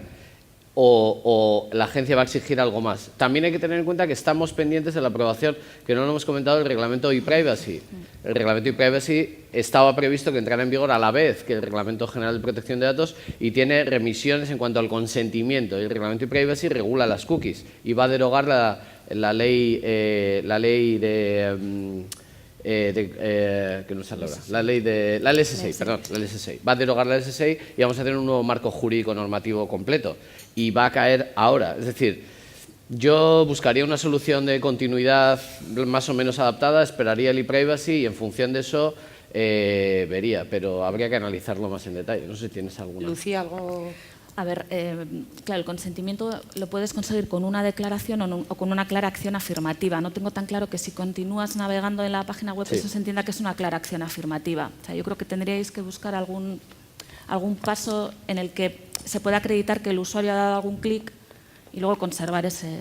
o la agencia va a exigir algo más. También hay que tener en cuenta que estamos pendientes de la aprobación, que no lo hemos comentado, del reglamento e-privacy. El reglamento e-privacy estaba previsto que entrara en vigor a la vez que el reglamento general de protección de datos y tiene remisiones en cuanto al consentimiento. El reglamento e-privacy regula las cookies y va a derogar la ley de que no sale ahora, la LS6, perdón, la LS6. Va a derogar la LS6 y vamos a tener un nuevo marco jurídico normativo completo. Y va a caer ahora. Es decir, yo buscaría una solución de continuidad más o menos adaptada, esperaría el e-privacy y en función de eso vería, pero habría que analizarlo más en detalle. No sé si tienes alguna. Lucía, algo... A ver, claro, el consentimiento lo puedes conseguir con una declaración o con una clara acción afirmativa. No tengo tan claro que si continúas navegando en la página web eso se entienda que es una clara acción afirmativa. O sea, yo creo que tendríais que buscar algún paso en el que se pueda acreditar que el usuario ha dado algún clic y luego conservar ese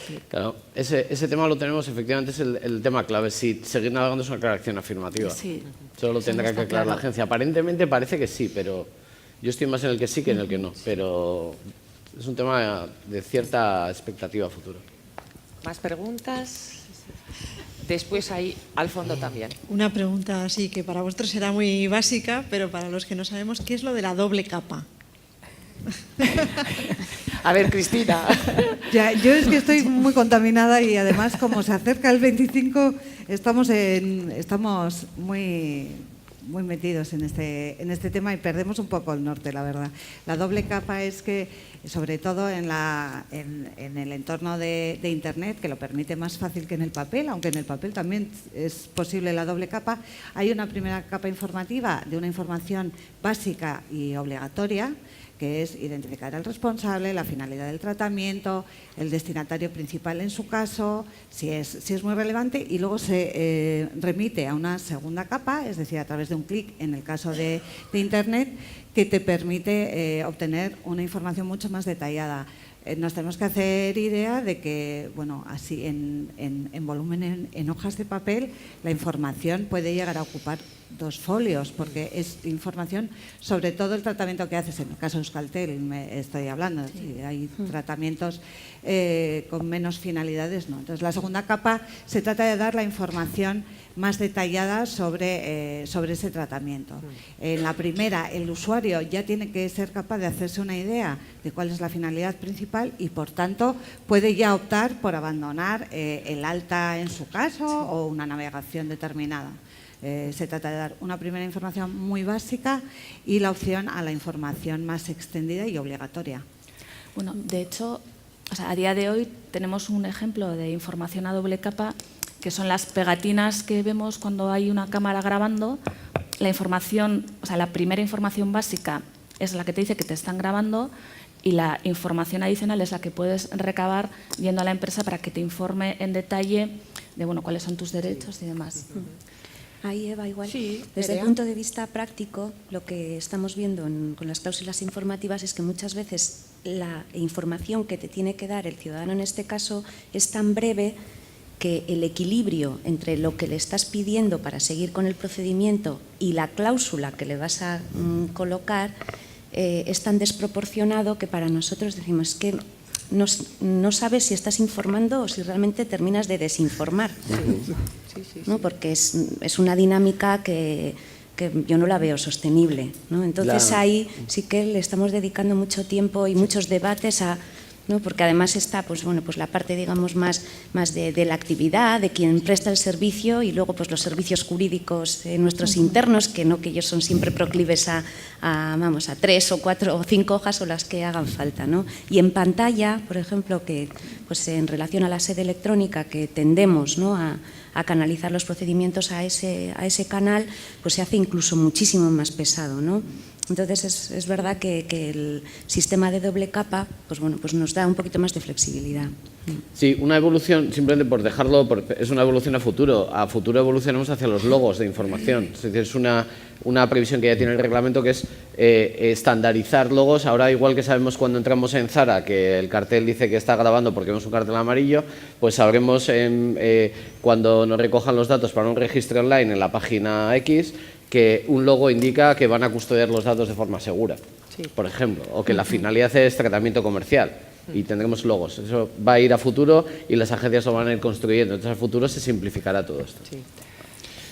clic. Claro, ese tema lo tenemos, efectivamente es el tema clave. Si seguir navegando es una clara acción afirmativa. Sí. Solo lo tendrá que aclarar la agencia. Aparentemente parece que sí, pero yo estoy más en el que sí que en el que no. Pero es un tema de cierta expectativa a futuro. ¿Más preguntas? Después ahí al fondo también. Una pregunta así que para vosotros será muy básica, pero para los que no sabemos, ¿qué es lo de la doble capa? A ver, Cristina. Ya, yo es que estoy muy contaminada y además como se acerca el 25 estamos muy metidos en este tema y perdemos un poco el norte, la verdad. La doble capa es que, sobre todo en el entorno de Internet, que lo permite más fácil que en el papel, aunque en el papel también es posible la doble capa, hay una primera capa informativa de una información básica y obligatoria, que es identificar al responsable, la finalidad del tratamiento, el destinatario principal en su caso, si es muy relevante, y luego se remite a una segunda capa, es decir, a través de un clic en el caso de Internet, que te permite obtener una información mucho más detallada. Nos tenemos que hacer idea de que, bueno, así en volumen, en hojas de papel, la información puede llegar a ocupar 2 folios, porque es información sobre todo el tratamiento que haces. En el caso de Euskaltel me estoy hablando, si hay tratamientos con menos finalidades, no. Entonces, la segunda capa se trata de dar la información más detallada sobre ese tratamiento. En la primera, el usuario ya tiene que ser capaz de hacerse una idea de cuál es la finalidad principal y, por tanto, puede ya optar por abandonar el alta en su caso o una navegación determinada. Se trata de dar una primera información muy básica y la opción a la información más extendida y obligatoria. Bueno, de hecho, o sea, a día de hoy tenemos un ejemplo de información a doble capa, que son las pegatinas que vemos cuando hay una cámara grabando. La información, o sea, la primera información básica es la que te dice que te están grabando y la información adicional es la que puedes recabar yendo a la empresa para que te informe en detalle de, bueno, cuáles son tus derechos y demás. Ahí, Eva, igual. Sí, desde el punto de vista práctico, lo que estamos viendo con las cláusulas informativas es que muchas veces la información que te tiene que dar el ciudadano en este caso es tan breve que el equilibrio entre lo que le estás pidiendo para seguir con el procedimiento y la cláusula que le vas a colocar es tan desproporcionado que para nosotros decimos que no sabes si estás informando o si realmente terminas de desinformar. ¿No? Porque es una dinámica que yo no la veo sostenible, ¿no? Entonces ahí sí que le estamos dedicando mucho tiempo y muchos debates a... ¿no? Porque además está pues, bueno, pues la parte digamos, más de la actividad, de quien presta el servicio y luego pues, los servicios jurídicos nuestros internos, que ellos son siempre proclives a 3 o 4 o 5 hojas o las que hagan falta, ¿no? Y en pantalla, por ejemplo, que pues, en relación a la sede electrónica que tendemos, ¿no? a canalizar los procedimientos a ese canal, pues se hace incluso muchísimo más pesado, ¿no? Entonces es verdad que el sistema de doble capa pues bueno, pues nos da un poquito más de flexibilidad. Sí, una evolución, simplemente por dejarlo, es una evolución a futuro. A futuro evolucionamos hacia los logos de información. Es decir, es una previsión que ya tiene el reglamento, que es estandarizar logos. Ahora, igual que sabemos cuando entramos en Zara que el cartel dice que está grabando porque vemos un cartel amarillo, pues sabremos cuando nos recojan los datos para un registro online en la página X, que un logo indica que van a custodiar los datos de forma segura, por ejemplo, o que la finalidad es tratamiento comercial y tendremos logos. Eso va a ir a futuro y las agencias lo van a ir construyendo. Entonces, a futuro se simplificará todo esto.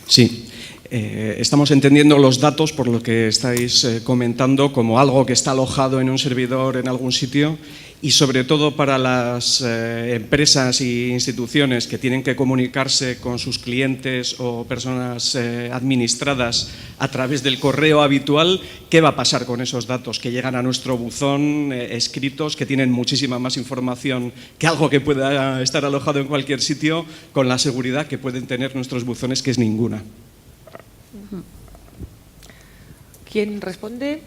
Sí. Estamos entendiendo los datos, por lo que estáis comentando, como algo que está alojado en un servidor en algún sitio y sobre todo para las empresas e instituciones que tienen que comunicarse con sus clientes o personas administradas a través del correo habitual, ¿qué va a pasar con esos datos que llegan a nuestro buzón escritos, que tienen muchísima más información que algo que pueda estar alojado en cualquier sitio, con la seguridad que pueden tener nuestros buzones, que es ninguna? ¿Quién responde?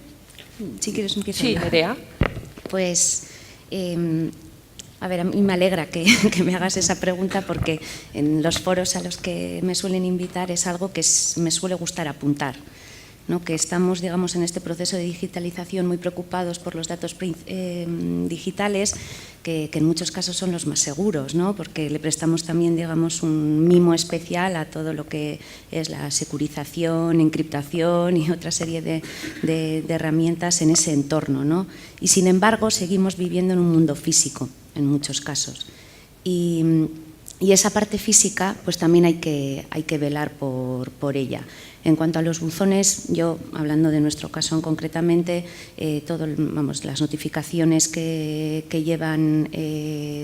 Si quieres empiezo. Sí, Nerea. Pues, a ver, a mí me alegra que me hagas esa pregunta, porque en los foros a los que me suelen invitar es algo que me suele gustar apuntar, ¿no? Que estamos, digamos, en este proceso de digitalización muy preocupados por los datos digitales, que en muchos casos son los más seguros, ¿no? Porque le prestamos también, digamos, un mimo especial a todo lo que es la securización, encriptación y otra serie de herramientas en ese entorno, ¿no? Y sin embargo seguimos viviendo en un mundo físico en muchos casos. Y esa parte física, pues también hay que velar por ella. En cuanto a los buzones, yo, hablando de nuestro caso concretamente, las notificaciones que llevan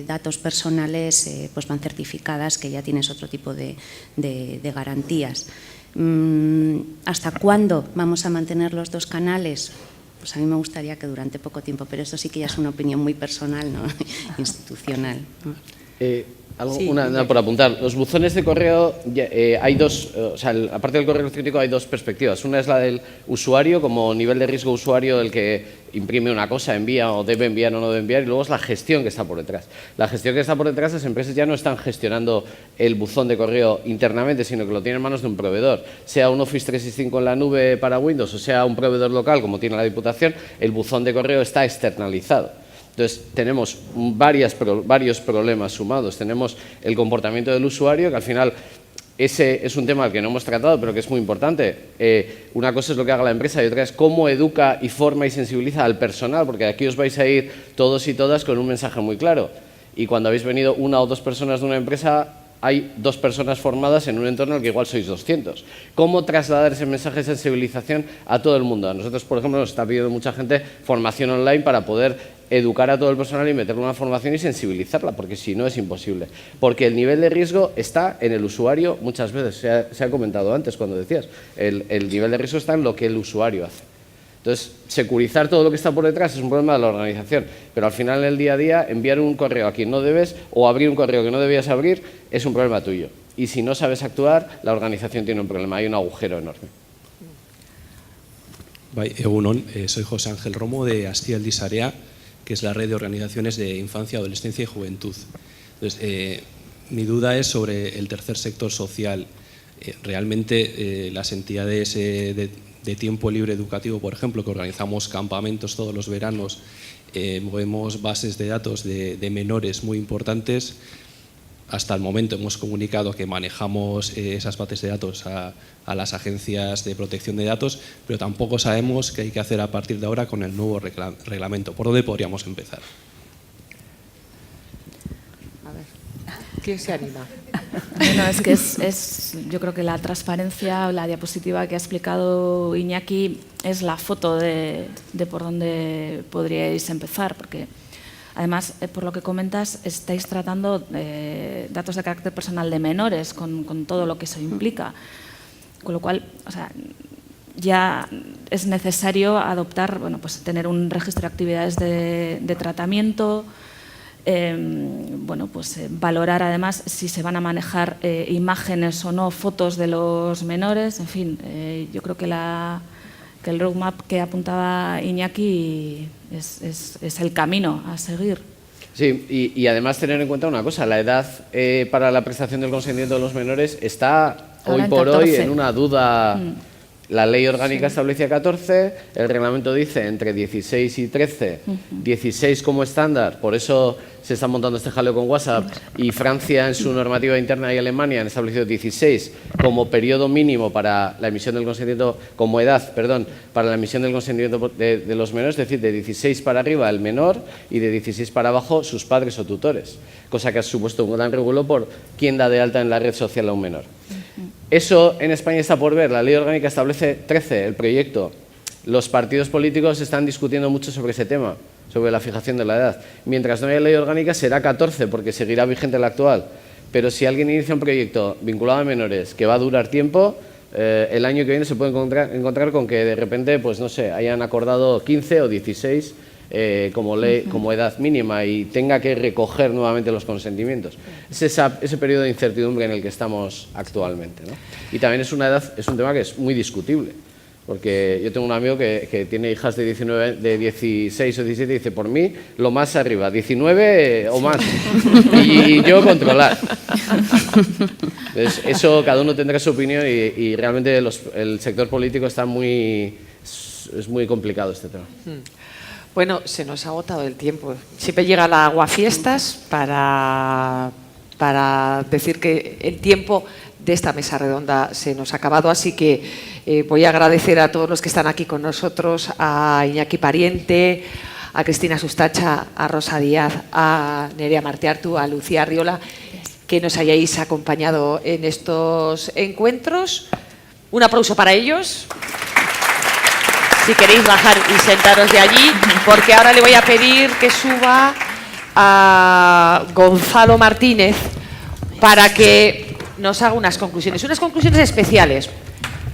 datos personales pues van certificadas, que ya tienes otro tipo de garantías. ¿Hasta cuándo vamos a mantener los dos canales? Pues a mí me gustaría que durante poco tiempo, pero esto sí que ya es una opinión muy personal, ¿no? Institucional, ¿no? Una por apuntar. Los buzones de correo, hay dos, aparte del correo electrónico hay dos perspectivas. Una es la del usuario, como nivel de riesgo usuario, el que imprime una cosa, envía o debe enviar o no debe enviar, y luego es la gestión que está por detrás. La gestión que está por detrás, las empresas ya no están gestionando el buzón de correo internamente, sino que lo tienen en manos de un proveedor. Sea un Office 365 en la nube para Windows o sea un proveedor local, como tiene la Diputación, el buzón de correo está externalizado. Entonces, tenemos varios problemas sumados. Tenemos el comportamiento del usuario, que al final ese es un tema al que no hemos tratado, pero que es muy importante. Una cosa es lo que haga la empresa y otra es cómo educa y forma y sensibiliza al personal, porque aquí os vais a ir todos y todas con un mensaje muy claro. Y cuando habéis venido una o dos personas de una empresa, hay dos personas formadas en un entorno en el que igual sois 200. ¿Cómo trasladar ese mensaje de sensibilización a todo el mundo? A nosotros, por ejemplo, nos está pidiendo mucha gente formación online para poder educar a todo el personal y meterle una formación y sensibilizarla, porque si no es imposible. Porque el nivel de riesgo está en el usuario muchas veces, se ha comentado antes cuando decías, el nivel de riesgo está en lo que el usuario hace. Entonces, securizar todo lo que está por detrás es un problema de la organización, pero al final en el día a día enviar un correo a quien no debes o abrir un correo que no debías abrir es un problema tuyo. Y si no sabes actuar, la organización tiene un problema, hay un agujero enorme. Egunon, soy José Ángel Romo de Astiel Disarea, que es la red de organizaciones de infancia, adolescencia y juventud. Entonces, mi duda es sobre el tercer sector social. Realmente las entidades de tiempo libre educativo, por ejemplo, que organizamos campamentos todos los veranos, movemos bases de datos de menores muy importantes. Hasta el momento hemos comunicado que manejamos esas bases de datos a las agencias de protección de datos, pero tampoco sabemos qué hay que hacer a partir de ahora con el nuevo reglamento. ¿Por dónde podríamos empezar? A ver, ¿quién se anima? Bueno, es que yo creo que la transparencia, la diapositiva que ha explicado Iñaki, es la foto de por dónde podríais empezar, porque además, por lo que comentas, estáis tratando datos de carácter personal de menores, con todo lo que eso implica. Con lo cual, ya es necesario adoptar, pues tener un registro de actividades de tratamiento, valorar además si se van a manejar imágenes o no, fotos de los menores, en fin, yo creo que el roadmap que apuntaba Iñaki es el camino a seguir. Sí, y además tener en cuenta una cosa, la edad para la prestación del consentimiento de los menores está hoy por hoy en una duda. La ley orgánica establecía 14, el reglamento dice entre 16 y 13, 16 como estándar, por eso se está montando este jaleo con WhatsApp, y Francia en su normativa interna y Alemania han establecido 16 como periodo mínimo para la emisión del consentimiento, como edad, perdón, para la emisión del consentimiento de los menores, es decir, de 16 para arriba el menor y de 16 para abajo sus padres o tutores, cosa que ha supuesto un gran regulo por quién da de alta en la red social a un menor. Eso en España está por ver, la ley orgánica establece 13, el proyecto. los partidos políticos están discutiendo mucho sobre ese tema, sobre la fijación de la edad. Mientras no haya ley orgánica será 14, porque seguirá vigente la actual. Pero si alguien inicia un proyecto vinculado a menores que va a durar tiempo, el año que viene se puede encontrar con que de repente, pues no sé, hayan acordado 15 o 16 como edad mínima y tenga que recoger nuevamente los consentimientos. Es ese periodo de incertidumbre en el que estamos actualmente, ¿no? Y también es un tema que es muy discutible, porque yo tengo un amigo que tiene hijas de 16 o 17 y dice, por mí, lo más arriba, 19 o más, y yo controlar. Entonces, eso cada uno tendrá su opinión y realmente el sector político está es muy complicado este tema. Bueno, se nos ha agotado el tiempo. Siempre llega la aguafiestas para decir que el tiempo de esta mesa redonda se nos ha acabado, así que voy a agradecer a todos los que están aquí con nosotros, a Iñaki Pariente, a Cristina Sustacha, a Rosa Díaz, a Nerea Martiartu, a Lucía Arriola, que nos hayáis acompañado en estos encuentros. Un aplauso para ellos. Si queréis bajar y sentaros de allí, porque ahora le voy a pedir que suba a Gonzalo Martínez para que nos haga unas conclusiones especiales.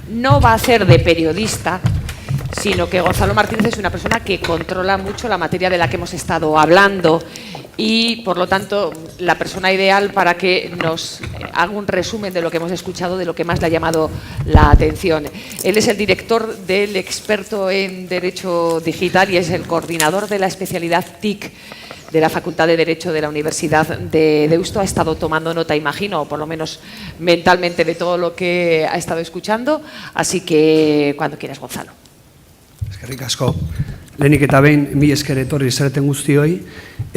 No va a ser de periodista, sino que Gonzalo Martínez es una persona que controla mucho la materia de la que hemos estado hablando y, por lo tanto, la persona ideal para que nos haga un resumen de lo que hemos escuchado, de lo que más le ha llamado la atención. Él es el director del experto en Derecho Digital y es el coordinador de la especialidad TIC de la Facultad de Derecho de la Universidad de Deusto. Ha estado tomando nota, imagino, o por lo menos mentalmente, de todo lo que ha estado escuchando. Así que, cuando quieras, Gonzalo. Eskerrik asko. Lehenik eta behin, mila esker etorri zareten guztioi,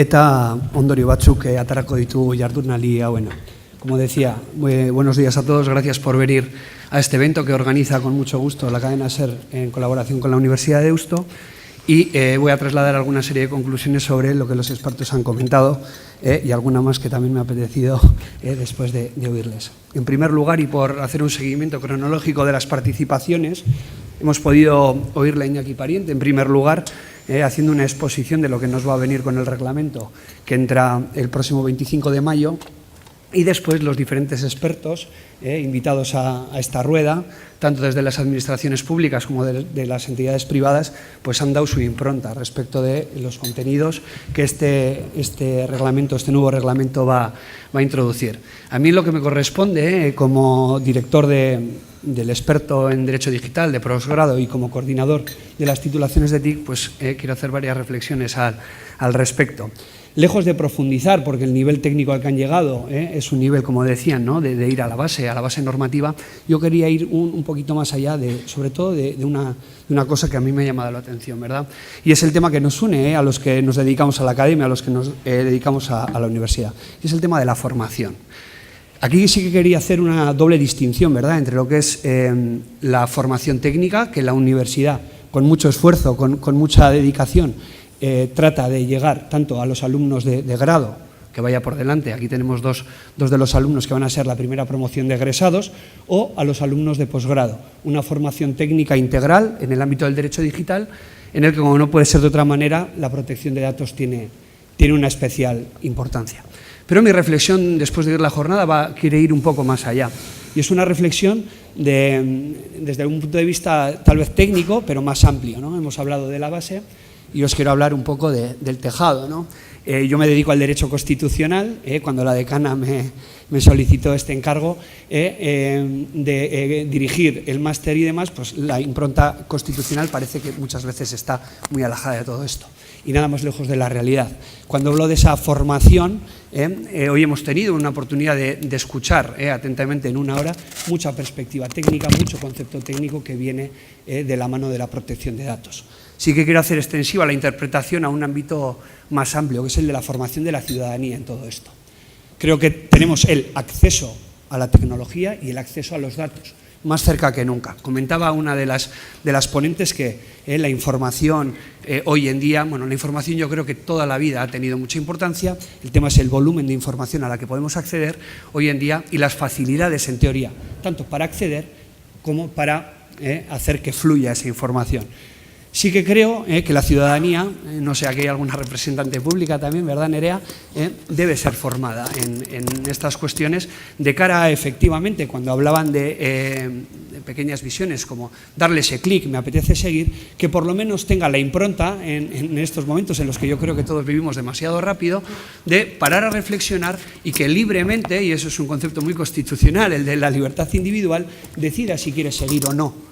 eta ondorio batzuk atarako ditugu jardunaldi hauena. Como decía, buenos días a todos, gracias por venir a este evento que organiza con mucho gusto la cadena SER en colaboración con la Universidad de Deusto. Y voy a trasladar alguna serie de conclusiones sobre lo que los expertos han comentado y alguna más que también me ha apetecido después de oírles. En primer lugar, y por hacer un seguimiento cronológico de las participaciones, hemos podido oírle a Iñaki Pariente, en primer lugar, haciendo una exposición de lo que nos va a venir con el reglamento que entra el próximo 25 de mayo. Y después los diferentes expertos invitados a esta rueda, tanto desde las administraciones públicas como de las entidades privadas, pues han dado su impronta respecto de los contenidos que este nuevo reglamento va a introducir. A mí lo que me corresponde como director del experto en Derecho Digital de posgrado y como coordinador de las titulaciones de TIC, pues quiero hacer varias reflexiones al respecto. Lejos de profundizar, porque el nivel técnico al que han llegado es un nivel, como decían, ¿no? de ir a la base normativa, yo quería ir un poquito más allá, sobre todo de una cosa que a mí me ha llamado la atención, ¿verdad? Y es el tema que nos une a los que nos dedicamos a la academia, a los que nos dedicamos a la universidad, y es el tema de la formación. Aquí sí que quería hacer una doble distinción, ¿verdad?, entre lo que es la formación técnica, que la universidad, con mucho esfuerzo, con mucha dedicación, trata de llegar tanto a los alumnos de grado, que vaya por delante, aquí tenemos dos de los alumnos que van a ser la primera promoción de egresados, o a los alumnos de posgrado, una formación técnica integral en el ámbito del derecho digital, en el que, como no puede ser de otra manera, la protección de datos tiene una especial importancia. Pero mi reflexión, después de ir la jornada, quiere ir un poco más allá, y es una reflexión desde un punto de vista tal vez técnico, pero más amplio, ¿no? Hemos hablado de la base, y os quiero hablar un poco del tejado, ¿no? Yo me dedico al derecho constitucional, cuando la decana me solicitó este encargo de dirigir el máster y demás, pues la impronta constitucional parece que muchas veces está muy alejada de todo esto. Y nada más lejos de la realidad. Cuando hablo de esa formación, hoy hemos tenido una oportunidad de escuchar atentamente en una hora mucha perspectiva técnica, mucho concepto técnico que viene de la mano de la protección de datos. Sí que quiero hacer extensiva la interpretación a un ámbito más amplio, que es el de la formación de la ciudadanía en todo esto. Creo que tenemos el acceso a la tecnología y el acceso a los datos más cerca que nunca. Comentaba una de las ponentes que la información hoy en día, bueno, la información yo creo que toda la vida ha tenido mucha importancia, el tema es el volumen de información a la que podemos acceder hoy en día y las facilidades en teoría, tanto para acceder como para hacer que fluya esa información. Sí que creo que la ciudadanía, no sé, aquí hay alguna representante pública también, ¿verdad, Nerea? Debe ser formada en estas cuestiones de cara a, efectivamente, cuando hablaban de pequeñas visiones como darle ese clic, me apetece seguir, que por lo menos tenga la impronta en estos momentos en los que yo creo que todos vivimos demasiado rápido, de parar a reflexionar y que libremente, y eso es un concepto muy constitucional, el de la libertad individual, decida si quiere seguir o no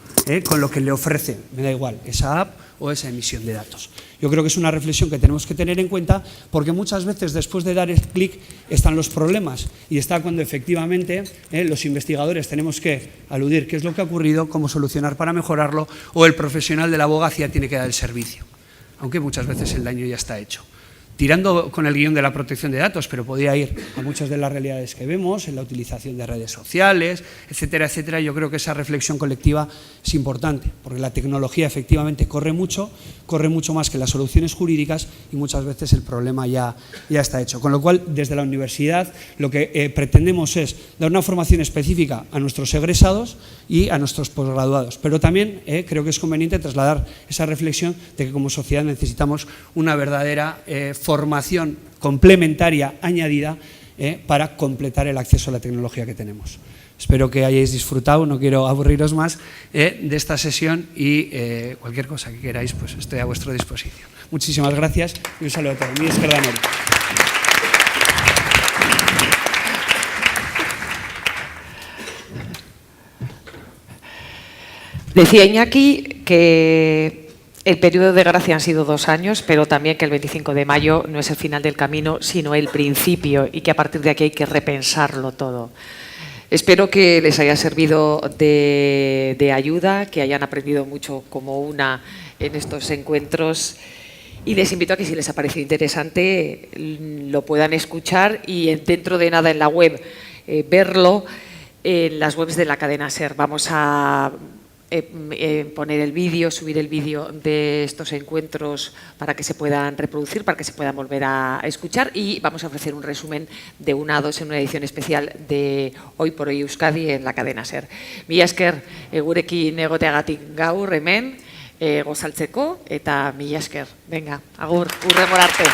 con lo que le ofrece, me da igual, esa app o esa emisión de datos. Yo creo que es una reflexión que tenemos que tener en cuenta porque muchas veces después de dar el clic están los problemas y está cuando efectivamente los investigadores tenemos que aludir qué es lo que ha ocurrido, cómo solucionar para mejorarlo o el profesional de la abogacía tiene que dar el servicio, aunque muchas veces el daño ya está hecho. Tirando con el guión de la protección de datos, pero podía ir a muchas de las realidades que vemos, en la utilización de redes sociales, etcétera, etcétera. Yo creo que esa reflexión colectiva es importante, porque la tecnología efectivamente corre mucho más que las soluciones jurídicas y muchas veces el problema ya está hecho. Con lo cual, desde la universidad, lo que pretendemos es dar una formación específica a nuestros egresados y a nuestros posgraduados, pero también creo que es conveniente trasladar esa reflexión de que como sociedad necesitamos una verdadera formación complementaria añadida para completar el acceso a la tecnología que tenemos. Espero que hayáis disfrutado, no quiero aburriros más de esta sesión y cualquier cosa que queráis, pues estoy a vuestra disposición. Muchísimas gracias y un saludo a todos. Mi izquierda Nori. Decía Iñaki que el periodo de gracia han sido 2 años, pero también que el 25 de mayo no es el final del camino, sino el principio, y que a partir de aquí hay que repensarlo todo. Espero que les haya servido de ayuda, que hayan aprendido mucho como una en estos encuentros, y les invito a que si les ha parecido interesante lo puedan escuchar y dentro de nada en la web verlo en las webs de la cadena SER. Vamos a poner el vídeo, subir el vídeo de estos encuentros para que se puedan reproducir, para que se puedan volver a escuchar, y vamos a ofrecer un resumen de 1 a 2 en una edición especial de Hoy por Hoy Euskadi en la cadena SER. Mila esker gurekin egoteagatik gaur hemen gozaltzeko eta mila esker. Venga, agur, hurrengora arte.